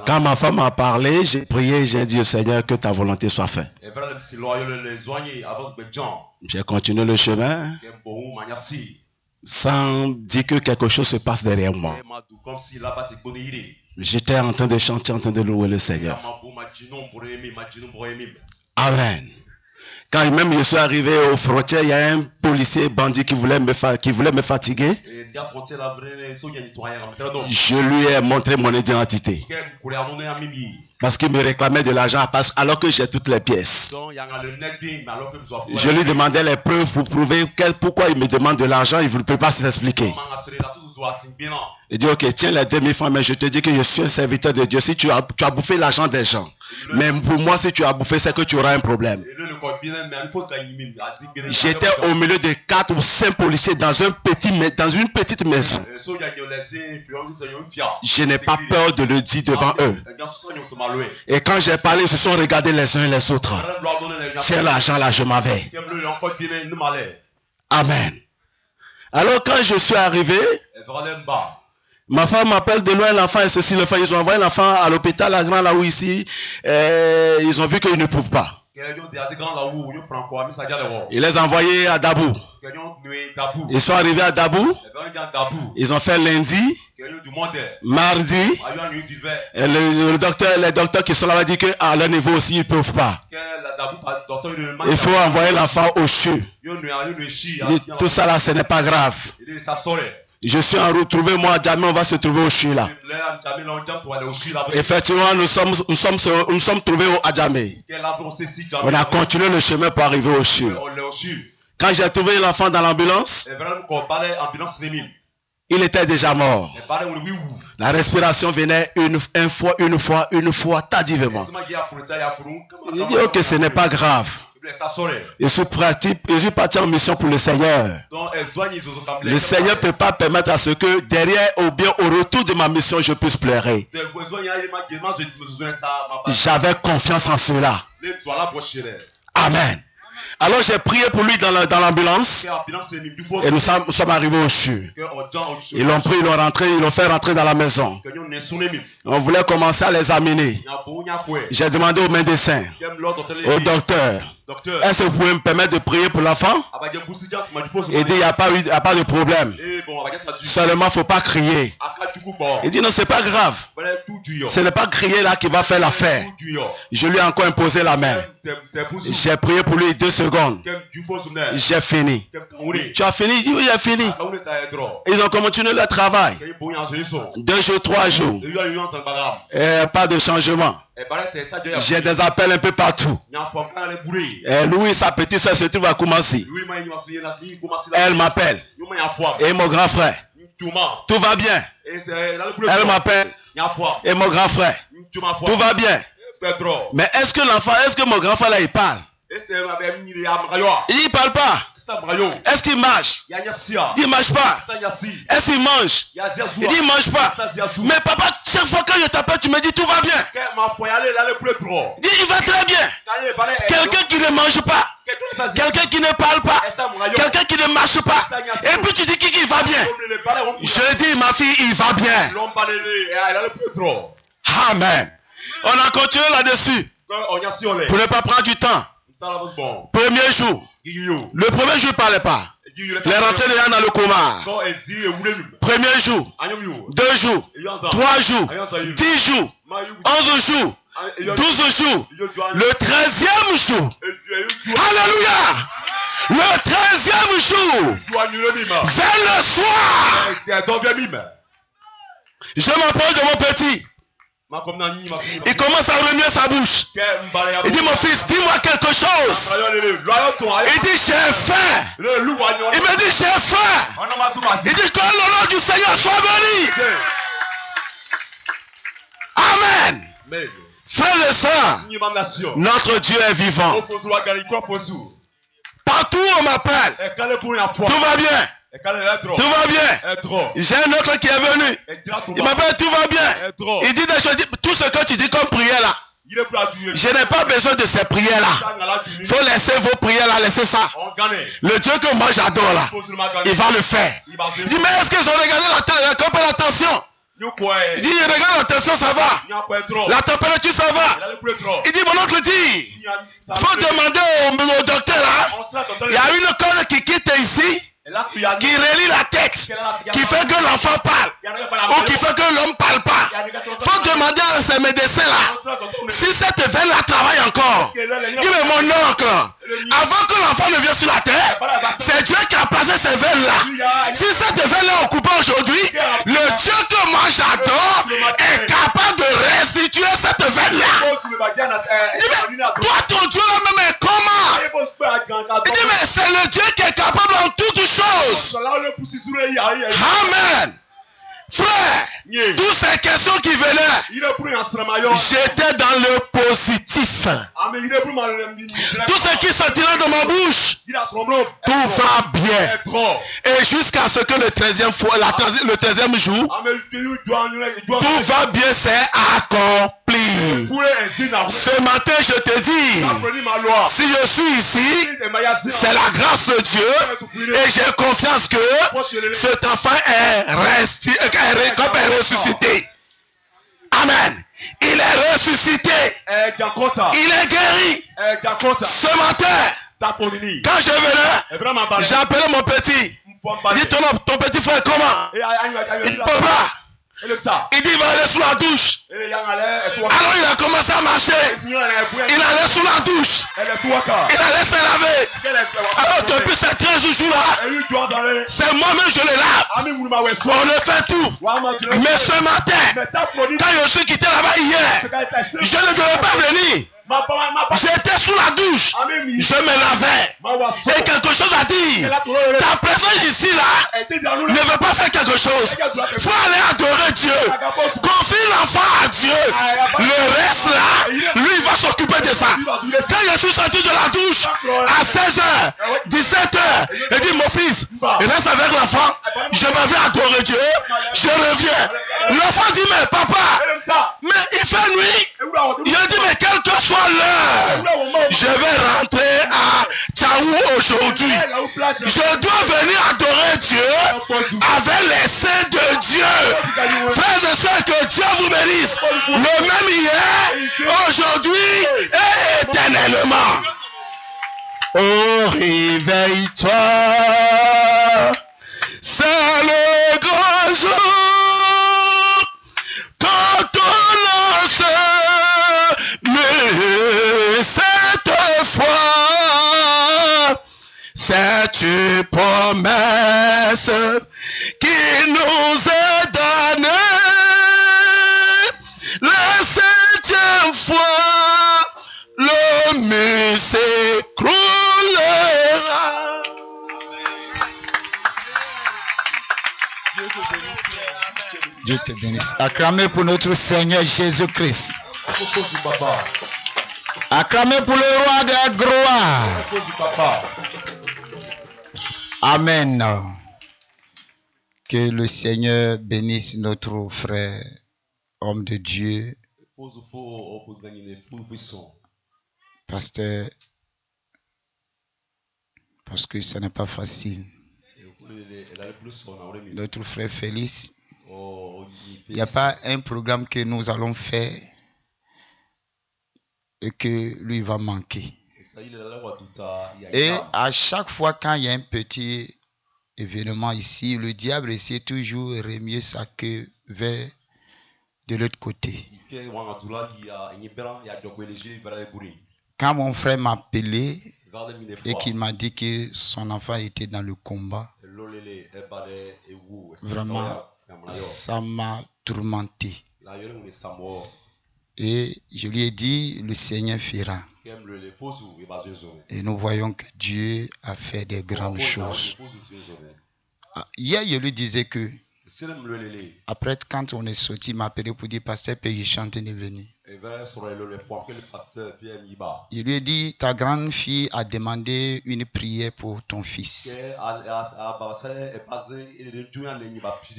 Quand ma femme a parlé, j'ai prié, j'ai dit au Seigneur que ta volonté soit faite. J'ai continué le chemin sans dire que quelque chose se passe derrière moi. J'étais en train de chanter, en train de louer le Seigneur. Amen. Quand même je suis arrivé aux frontières, il y a un policier bandit qui voulait me fatiguer. Je lui ai montré mon identité. Parce qu'il me réclamait de l'argent alors que j'ai toutes les pièces. Je lui demandais les preuves pour prouver pourquoi il me demande de l'argent. Il ne peut pas s'expliquer. Il dit, ok, tiens les 2000 francs, mais je te dis que je suis un serviteur de Dieu. Si tu as bouffé l'argent des gens, mais pour moi, si tu as bouffé, c'est que tu auras un problème. J'étais au milieu de 4 ou 5 policiers dans une petite maison. Je n'ai pas peur de le dire devant eux. Et quand j'ai parlé, ils se sont regardés les uns les autres. Tiens l'argent là, je m'en vais. Amen. Alors quand je suis arrivé, ma femme m'appelle de loin, l'enfant est ceci, le frère. Ils ont envoyé l'enfant à l'hôpital à Grand Laou ici. Ils ont vu qu'ils ne peuvent pas. Il les a envoyés à Dabou. Ils sont arrivés à Dabou. Ils ont fait lundi, mardi. Et les docteurs qui sont là-bas disent qu'à leur niveau aussi, ils ne peuvent pas. Il faut envoyer l'enfant au CHU. Tout ça là, ce n'est pas grave. Je suis en route, trouvez-moi à Djamé, on va se trouver au CHU là. Effectivement, nous sommes trouvés à Djamé. On a continué le chemin pour arriver au CHU. Quand j'ai trouvé l'enfant dans l'ambulance, il était déjà mort. La respiration venait une fois, tardivement. Il dit, ok, ce n'est pas grave. Je suis parti en mission pour le Seigneur. Le Seigneur ne peut pas permettre à ce que derrière ou bien au retour de ma mission, je puisse pleurer. J'avais confiance en cela. Amen. Alors j'ai prié pour lui dans l'ambulance et nous sommes arrivés au CHU. Ils l'ont pris, ils l'ont rentré, ils l'ont fait rentrer dans la maison. On voulait commencer à les amener. J'ai demandé au médecin, au docteur, est-ce que vous pouvez me permettre de prier pour l'enfant? Il dit, il n'y a pas de problème. Seulement, il ne faut pas crier. Il dit, non, ce n'est pas grave. Ce n'est pas crier là qui va faire l'affaire. Je lui ai encore imposé la main. J'ai prié pour lui 2 secondes. J'ai fini. Tu as fini? Il dit, oui, j'ai fini. Ils ont continué le travail. 2 jours, 3 jours. Pas de changement. J'ai des appels un peu partout. Louis, sa petite soeur se trouve à Koumassi. Elle m'appelle. Et mon grand frère. Tout va bien. Elle m'appelle. Et mon grand frère. Tout va bien. Mais est-ce que mon grand frère là, il parle? Il dit, il parle pas. Est-ce qu'il marche? Il dit, il marche pas. Est-ce qu'il mange? Il dit, il mange pas. Mais papa, chaque fois que je t'appelle, tu me dis, tout va bien. Il dit, il va très bien. Quelqu'un qui ne mange pas, quelqu'un qui ne parle pas, quelqu'un qui ne marche pas, et puis tu dis qu'il va bien. Je dis, ma fille, il va bien. Amen. On a continué là-dessus pour ne pas prendre du temps. Premier jour. Le premier jour, il ne parlait pas. Il est rentré déjà dans le coma. Premier jour, 2 jours, 3 jours, 10 jours, 11 jours, 12 jours, le 13e jour. Alléluia. Le 13e jour, vers le soir, je m'approche de mon petit. Il commence à remuer sa bouche. Il dit, mon fils, dis-moi quelque chose. Il dit, j'ai faim. Il me dit, j'ai faim. Il dit, que le nom du Seigneur soit béni. Amen. Frères et sœurs, notre Dieu est vivant. Partout où on m'appelle, tout va bien. Tout va bien. J'ai un autre qui est venu. Il m'appelle, tout va bien. Il dit des choses, tout ce que tu dis comme prière là. Je n'ai pas besoin de ces prières là. Il faut laisser vos prières là, laissez ça. Le Dieu que moi j'adore là, il va le faire. Il dit, mais est-ce qu'ils ont regardé la tension? Il dit, regarde la tension, ça va. La température, ça va. Il dit, mon oncle dit, il faut demander au docteur là. Il y a une corde qui quitte ici, qui relie la tête, qui fait que l'enfant parle, ou qui fait que l'homme parle pas. Il faut demander à ces médecins là, si cette veine là travaille encore. Dis, mais mon oncle, avant que l'enfant ne vienne sur la terre, c'est Dieu qui a placé ces veines là. Si cette veine là est coupée aujourd'hui, le Dieu que moi j'adore est capable de restituer cette veine là. Dis, mais toi ton Dieu là même est comment? Il dit, mais c'est le Dieu qui est capable en toutes choses. Amen. Frère, toutes ces questions qui venaient, j'étais dans le positif. Tout ce qui sortira de ma bouche, tout va bien. Et jusqu'à ce que le 13e jour, tout va bien, c'est accompli. Ce matin, je te dis, si je suis ici, c'est la grâce de Dieu et j'ai confiance que cet enfant est ressuscité. Amen. Il est ressuscité. Il est guéri. Ce matin, quand je venais, j'ai appelé mon petit. Il dit, ton petit frère comment? Il dit, papa. Il dit, il va aller sous la douche. Alors il a commencé à marcher. Il allait sous la douche. Il allait se laver. Alors depuis ces 13 jours là, c'est moi-même je le lave. On le fait tout. Mais ce matin, quand je suis quitté là-bas hier, je ne devais pas venir. J'étais sous la douche. Je me lavais. Et quelque chose à dire. Ta présence ici là ne veut pas faire quelque chose. Il faut aller adorer Dieu. Confie l'enfant à Dieu. Le reste là, lui il va s'occuper de ça. Quand je suis sorti de la douche à 16h, 17h, il dit, mon fils, reste avec l'enfant. Je m'en vais adorer Dieu. Je reviens. L'enfant dit, mais papa, mais il fait nuit. Je dis, mais quel que soit l'heure, je vais rentrer à Tchaou aujourd'hui. Je dois venir adorer Dieu avec les saints de Dieu. Frères et sœurs, que Dieu vous bénisse. Le même hier, aujourd'hui et éternellement. Oh, réveille-toi. C'est le grand jour. Quand on lance, mais cette fois, c'est une promesse qui nous est donnée. La 7e fois, le mur s'écroulera. Dieu te bénisse. Acclamez pour notre Seigneur Jésus-Christ. Acclamez pour le roi de la gloire. Amen. Que le Seigneur bénisse notre frère, homme de Dieu, pasteur, parce que ce n'est pas facile. Notre frère Félix, il n'y a pas un programme que nous allons faire et que lui va manquer. Et à chaque fois quand il y a un petit événement ici, le diable essaie toujours de remuer sa queue vers de l'autre côté. Quand mon frère m'a appelé et qu'il m'a dit que son enfant était dans le combat, vraiment, ça m'a tourmenté. Et je lui ai dit, le Seigneur fera. Et nous voyons que Dieu a fait des grandes choses. Hier, je lui disais que, après, quand on est sorti, il m'a appelé pour dire, pasteur, puis je chante de venir. Je lui ai dit, ta grande fille a demandé une prière pour ton fils.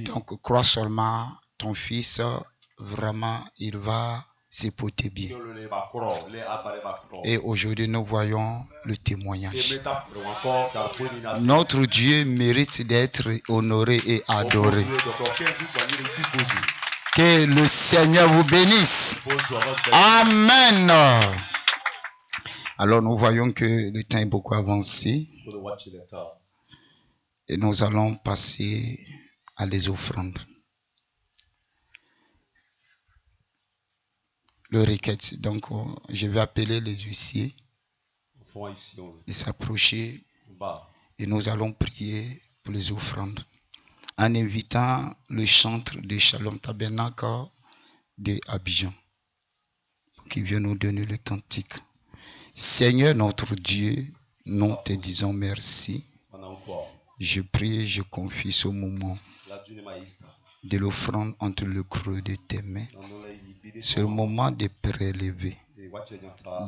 Donc, crois seulement, ton fils, vraiment, il va se porter bien. Et aujourd'hui, nous voyons le témoignage. Notre Dieu mérite d'être honoré et adoré. Que le Seigneur vous bénisse. Amen. Alors, nous voyons que le temps est beaucoup avancé. Et nous allons passer à les offrandes. Le requête. Donc, je vais appeler les huissiers de s'approcher et nous allons prier pour les offrandes en invitant le chantre de Shalom Tabernacle de Abidjan qui vient nous donner le cantique. Seigneur notre Dieu, nous te disons merci. Je prie, je confie ce moment de l'offrande entre le creux de tes mains. C'est le moment de prélever.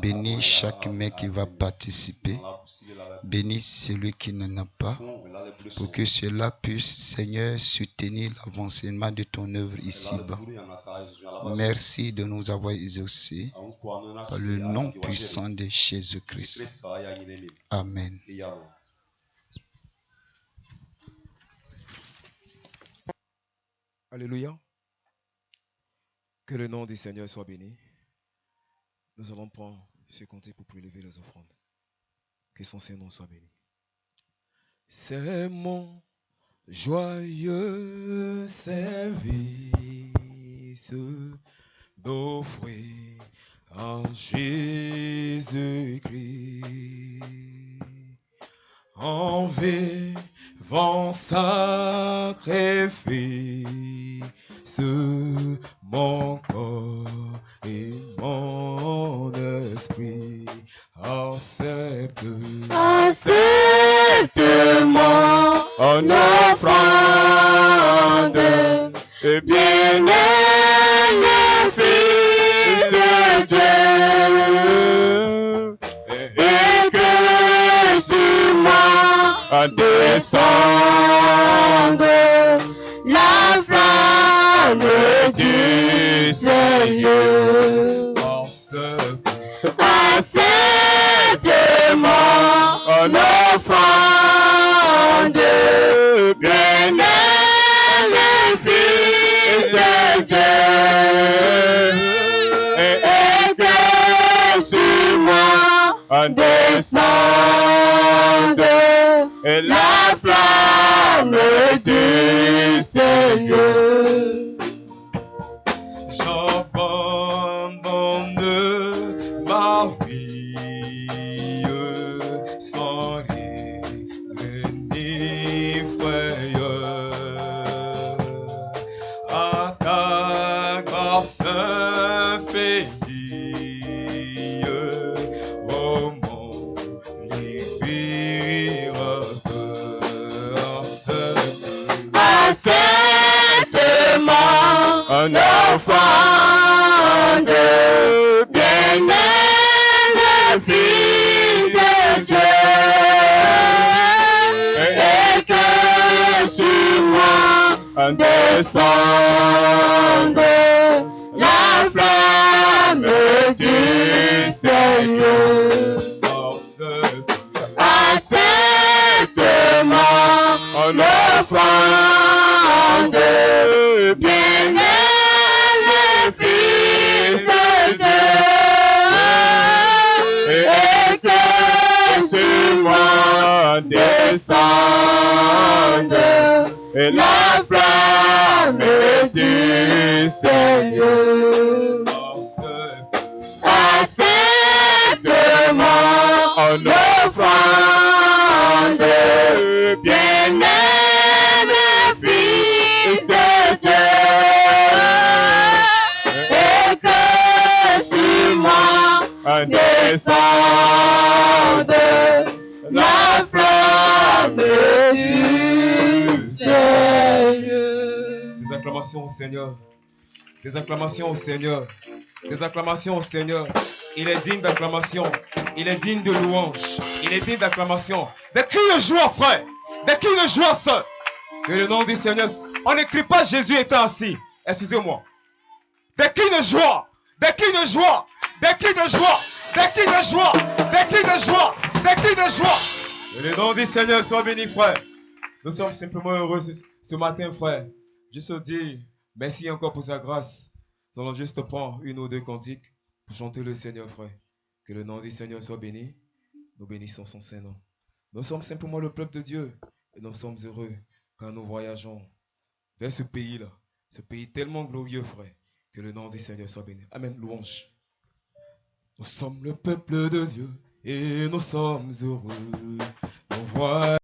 Bénis chaque main qui va participer. Bénis celui qui n'en a pas. Pour que cela puisse, Seigneur, soutenir l'avancement de ton œuvre ici-bas. Merci de nous avoir exaucés par le nom puissant de Jésus-Christ. Amen. Alléluia. Que le nom du Seigneur soit béni. Nous allons prendre ce cantique pour prélever les offrandes. Que son Saint-Nom soit béni. C'est mon joyeux service d'offrir à Jésus-Christ en vivant sacrifice, mon corps et mon esprit accepte-moi en offrande, bien-aimé Fils de Dieu, et que sur moi descende la flamme du Seigneur. Accepte-moi en offrande, bien-aimé Fils de Dieu, et que sur moi descende la flamme du Seigneur. J'abandonne ma vie sans regret ni frayeur à ta grâce infinie, ô mon libérateur. Accepte-moi descende la flamme du Seigneur. Accepte-moi l'offrande, bien-aimé Fils de Dieu, et que sur moi descende la flamme du Seigneur. Accepte-moi l'offrande, bien-aimé Fils de Dieu, et que sur moi descende la flamme du Seigneur. Des acclamations au Seigneur. Des acclamations au Seigneur. Des acclamations au Seigneur. Il est digne d'acclamation. Il est digne de louange. Il est digne d'acclamation. Des cris de joie, frère. Des cris de joie, sœur. Que le nom du Seigneur. On n'écrit pas Jésus étant assis. Excusez-moi. Des cris de joie. Des cris de joie. Des cris de joie. Des cris de joie. Des cris de joie. Des cris de joie. Que le nom du Seigneur soit béni, frère. Nous sommes simplement heureux ce matin, frère. Juste dire merci encore pour sa grâce. Nous allons juste prendre une ou deux cantiques pour chanter le Seigneur, frère. Que le nom du Seigneur soit béni. Nous bénissons son Saint-Nom. Nous sommes simplement le peuple de Dieu. Et nous sommes heureux quand nous voyageons vers ce pays-là. Ce pays tellement glorieux, frère. Que le nom du Seigneur soit béni. Amen. Louange. Nous sommes le peuple de Dieu. Et nous sommes heureux. Nous voyageons.